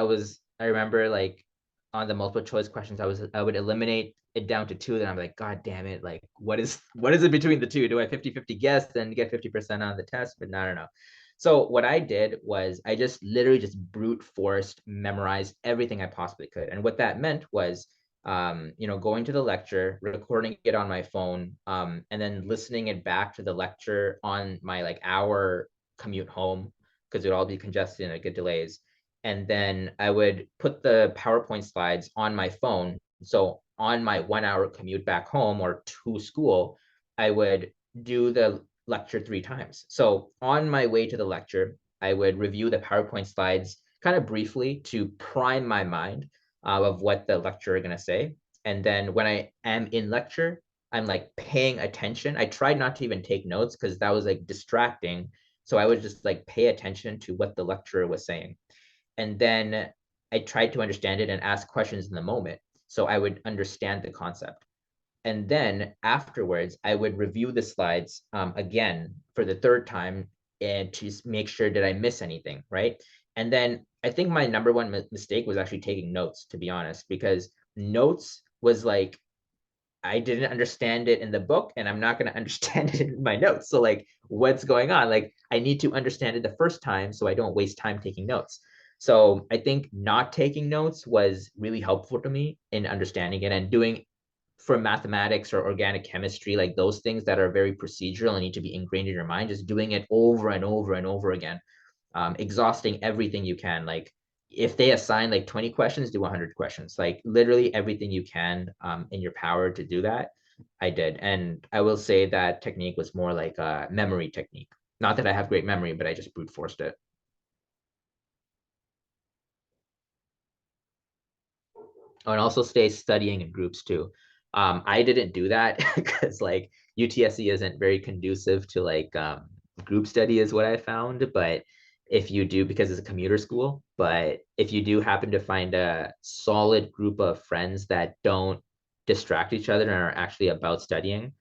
remember like on the multiple choice questions, I would eliminate it down to two. Then I'm like, God damn it. Like, what is it between the two? Do I 50-50 guess then get 50% on the test? But no. So what I did was I just literally just brute forced, memorized everything I possibly could. And what that meant was, going to the lecture, recording it on my phone, and then listening it back to the lecture on my like hour commute home, because it would all be congested and good delays. And then I would put the PowerPoint slides on my phone. So on my 1 hour commute back home or to school, I would do the lecture 3 times. So on my way to the lecture, I would review the PowerPoint slides kind of briefly to prime my mind of what the lecturer is going to say. And then when I am in lecture, I'm like paying attention. I tried not to even take notes because that was like distracting. So I would just like pay attention to what the lecturer was saying. And then I tried to understand it and ask questions in the moment. So I would understand the concept. And then afterwards, I would review the slides again for the third time and to make sure did I miss anything, right? And then I think my number one mistake was actually taking notes, to be honest, because notes was like, I didn't understand it in the book and I'm not going to understand it in my notes. So like, what's going on? Like, I need to understand it the first time so I don't waste time taking notes. So I think not taking notes was really helpful to me in understanding it, and doing for mathematics or organic chemistry, like those things that are very procedural and need to be ingrained in your mind, just doing it over and over and over again, exhausting everything you can. Like if they assign like 20 questions, do 100 questions, like literally everything you can in your power to do that. I did. And I will say that technique was more like a memory technique. Not that I have great memory, but I just brute forced it. Oh, and also stay studying in groups too. I didn't do that because like UTSC isn't very conducive to like group study is what I found. But if you do, because it's a commuter school, but if you do happen to find a solid group of friends that don't distract each other and are actually about studying,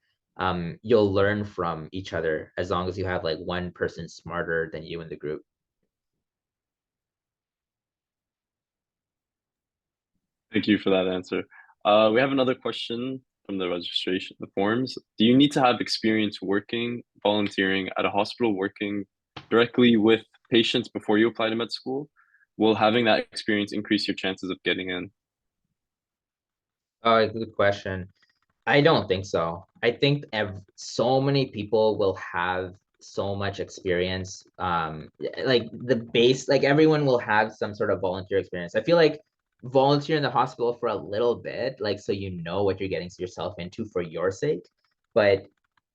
you'll learn from each other as long as you have like one person smarter than you in the group. Thank you for that answer. We have another question from the registration, the forms. Do you need to have experience working, volunteering at a hospital, working directly with patients before you apply to med school? Will having that experience increase your chances of getting in? Oh, good question. I don't think so. I think so many people will have so much experience. Like the base, like everyone will have some sort of volunteer experience. I feel like volunteer in the hospital for a little bit, like so you know what you're getting yourself into for your sake. But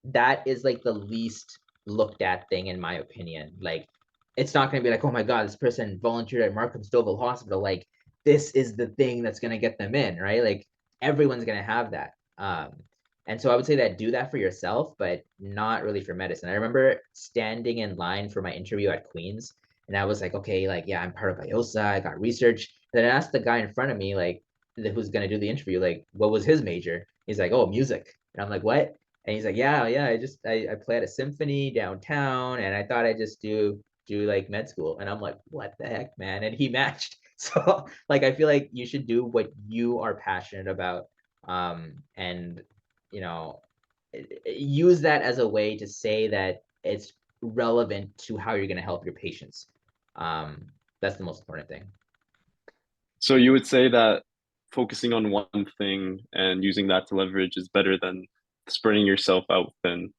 that is like the least looked at thing in my opinion. Like it's not going to be like, oh my God, this person volunteered at Markham Stouffville Hospital. Like this is the thing that's going to get them in, right? Like everyone's going to have that. And so I would say that do that for yourself, but not really for medicine. I remember standing in line for my interview at Queens, and I was like, okay, like, yeah, I'm part of IOSA, I got research. And then I asked the guy in front of me, like, who's gonna do the interview, like, what was his major? He's like, oh, music. And I'm like, what? And he's like, yeah, I play at a symphony downtown, and I thought I'd just do like med school. And I'm like, what the heck, man? And he matched. So like I feel like you should do what you are passionate about, and you know, use that as a way to say that it's relevant to how you're going to help your patients. That's the most important thing. So you would say that focusing on one thing and using that to leverage is better than spreading yourself out thin.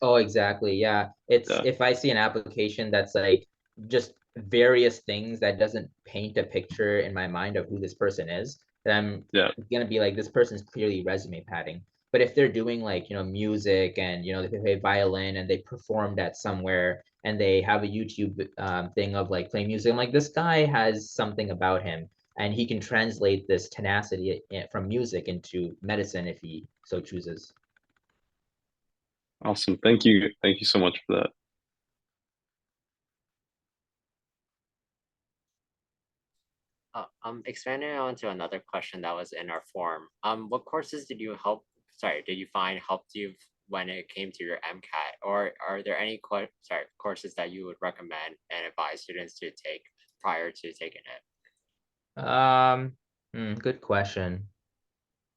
Oh, exactly. Yeah. It's Yeah, if I see an application that's like just various things that doesn't paint a picture in my mind of who this person is, then I'm yeah. gonna be like, this person's clearly resume padding. But if they're doing like, music and they play violin and they performed at somewhere and they have a YouTube thing of like playing music, I'm like, this guy has something about him and he can translate this tenacity from music into medicine if he so chooses. Awesome. Thank you. Thank you so much for that. Expanding on to another question that was in our form. What courses did you find helped you when it came to your MCAT? Or are there any courses that you would recommend and advise students to take prior to taking it? Good question.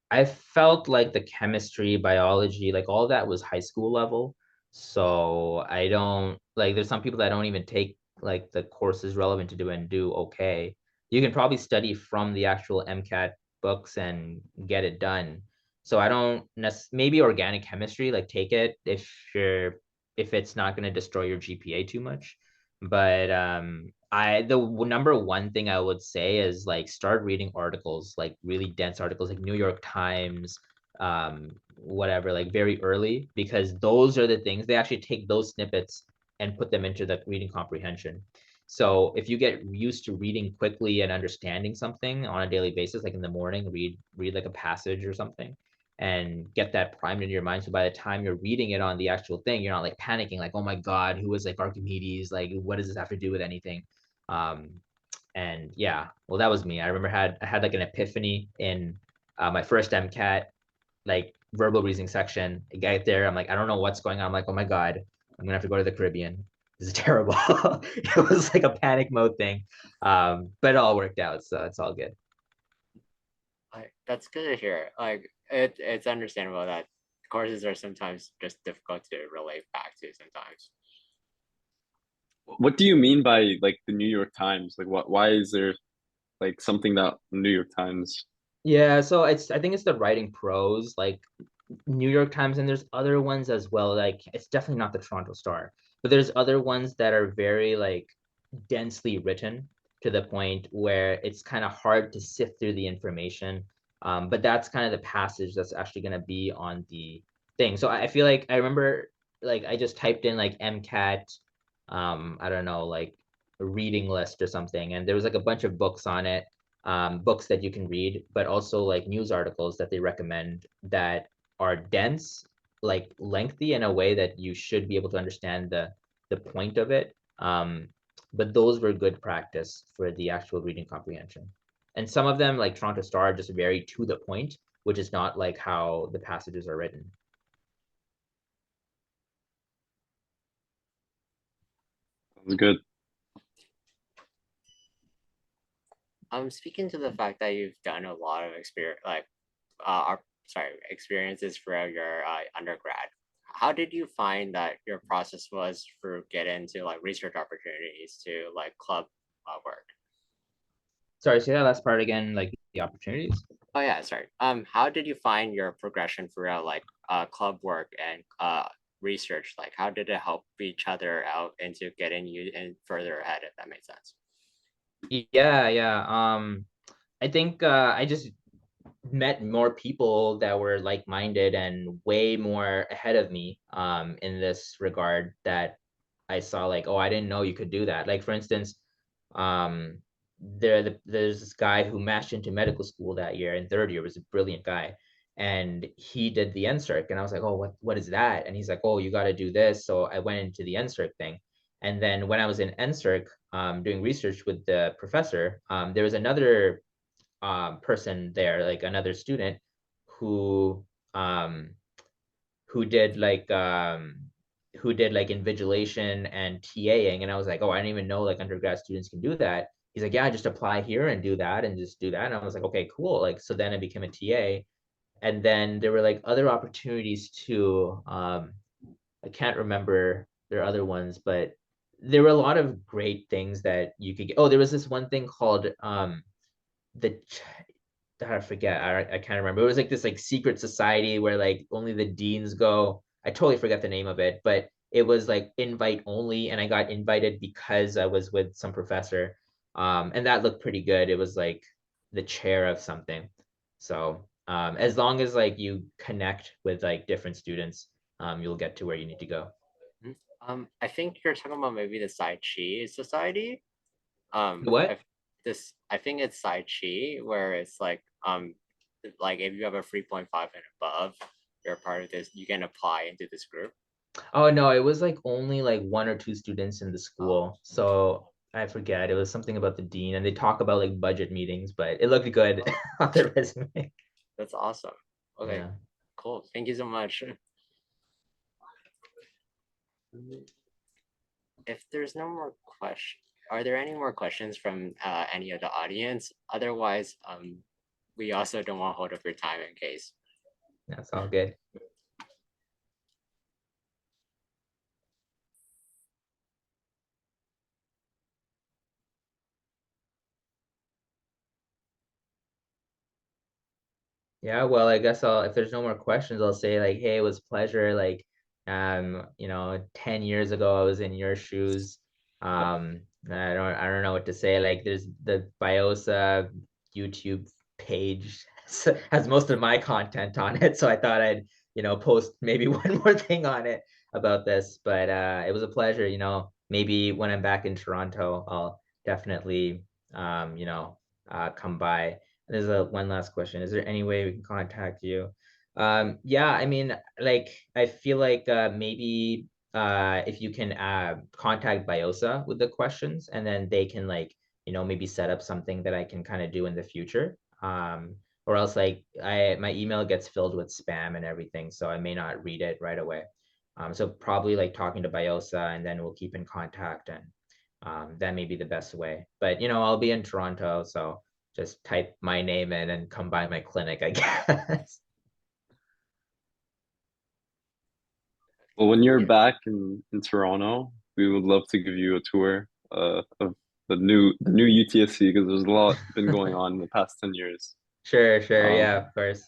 I felt like the chemistry, biology, like all that was high school level. So I don't like there's some people that don't even take like the courses relevant to do and do okay. You can probably study from the actual MCAT books and get it done. So I don't maybe organic chemistry, like take it if it's not going to destroy your GPA too much. But the number one thing I would say is like start reading articles, like really dense articles, like New York Times, whatever, like very early, because those are the things they actually take those snippets and put them into the reading comprehension. So if you get used to reading quickly and understanding something on a daily basis, like in the morning, read like a passage or something, and get that primed into your mind. So by the time you're reading it on the actual thing, you're not like panicking, like, oh my God, who was like Archimedes? Like, what does this have to do with anything? Um, and yeah, well, that was me. I remember I had like an epiphany in my first MCAT, like verbal reasoning section. I get there, I'm like, I don't know what's going on. I'm like, oh my God, I'm gonna have to go to the Caribbean. This is terrible. It was like a panic mode thing. But it all worked out, so it's all good. That's good to hear. It's understandable that courses are sometimes just difficult to relate back to sometimes. What do you mean by like the New York Times? Like why is there like something that New York Times? Yeah, so I think it's the writing prose, like New York Times, and there's other ones as well. Like it's definitely not the Toronto Star, but there's other ones that are very like densely written to the point where it's kind of hard to sift through the information. But that's kind of the passage that's actually going to be on the thing. So I feel like I remember like I just typed in like MCAT, I don't know, like a reading list or something, and there was like a bunch of books on it. books that you can read, but also like news articles that they recommend that are dense, like lengthy in a way that you should be able to understand the point of it. But those were good practice for the actual reading comprehension. And some of them, like Toronto Star, are just very to the point, which is not like how the passages are written. Sounds good. Speaking to the fact that you've done a lot of experiences throughout your undergrad, how did you find that your process was for getting to like research opportunities to like club work? Sorry, say that last part again, like the opportunities. Oh yeah, sorry. How did you find your progression throughout like club work and research? Like, how did it help each other out into getting you in further ahead, if that makes sense? Yeah. I think I just met more people that were like-minded and way more ahead of me in this regard, that I saw like, oh, I didn't know you could do that. Like for instance, um, there's this guy who matched into medical school that year in third year, was a brilliant guy. And he did the NSERC, and I was like, oh, what is that? And he's like, oh, you got to do this. So I went into the NSERC thing. And then when I was in NSERC doing research with the professor, there was another person there, like another student who um, who did like invigilation and TAing. And I was like, oh, I didn't even know like undergrad students can do that. He's like, yeah, just apply here and do that and just do that. And I was like, okay, cool. Like, so then I became a TA. And then there were like other opportunities too. I can't remember their other ones, but there were a lot of great things that you could get. Oh, there was this one thing called the I forget. I can't remember. It was like this like secret society where like only the deans go. I totally forget the name of it, but it was like invite only, and I got invited because I was with some professor. And that looked pretty good. It was like the chair of something. So as long as like you connect with like different students, you'll get to where you need to go. Mhm. I think you're talking about maybe the Sai Chi Society. What? I think it's Sai Chi, where it's like if you have a 3.5 and above, you're part of this, you can apply into this group. Oh no, it was like only like one or two students in the Oh, school. So I forget. It was something about the dean, and they talk about like budget meetings, but it looked good oh, on the resume. that's awesome. Okay, Yeah. cool. Thank you so much. If there's no more questions, are there any more questions from any of the audience? Otherwise, we also don't want to hold up your time in case. That's all good. Yeah, well, I guess if there's no more questions, I'll say like, hey, it was a pleasure. Like, 10 years ago, I was in your shoes. I don't know what to say. Like, there's the Biosa YouTube page has most of my content on it. So I thought I'd, post maybe one more thing on it about this. But it was a pleasure. Maybe when I'm back in Toronto, I'll definitely, come by. There's one last question. Is there any way we can contact you? Yeah, I mean, like, I feel like maybe if you can contact Biosa with the questions, and then they can like, maybe set up something that I can kind of do in the future. Or else like my email gets filled with spam and everything, so I may not read it right away. So probably like talking to Biosa, and then we'll keep in contact, and that may be the best way. But I'll be in Toronto, so just type my name in and come by my clinic, I guess. Well, when you're Yeah. back in Toronto, we would love to give you a tour of the new UTSC, because there's a lot been going on in the past 10 years. Sure. Yeah, Um, of course.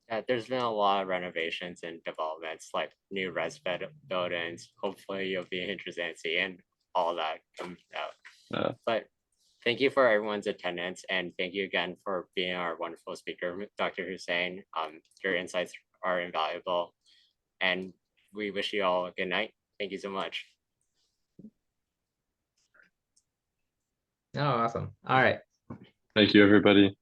Yeah, there's been a lot of renovations and developments, like new buildings. Hopefully, you'll be interested in seeing all that come out. uh, But thank you for everyone's attendance, and thank you again for being our wonderful speaker, Dr. Hussein. Your insights are invaluable, and we wish you all a good night. Thank you so much. Oh, awesome. All right. Thank you, everybody.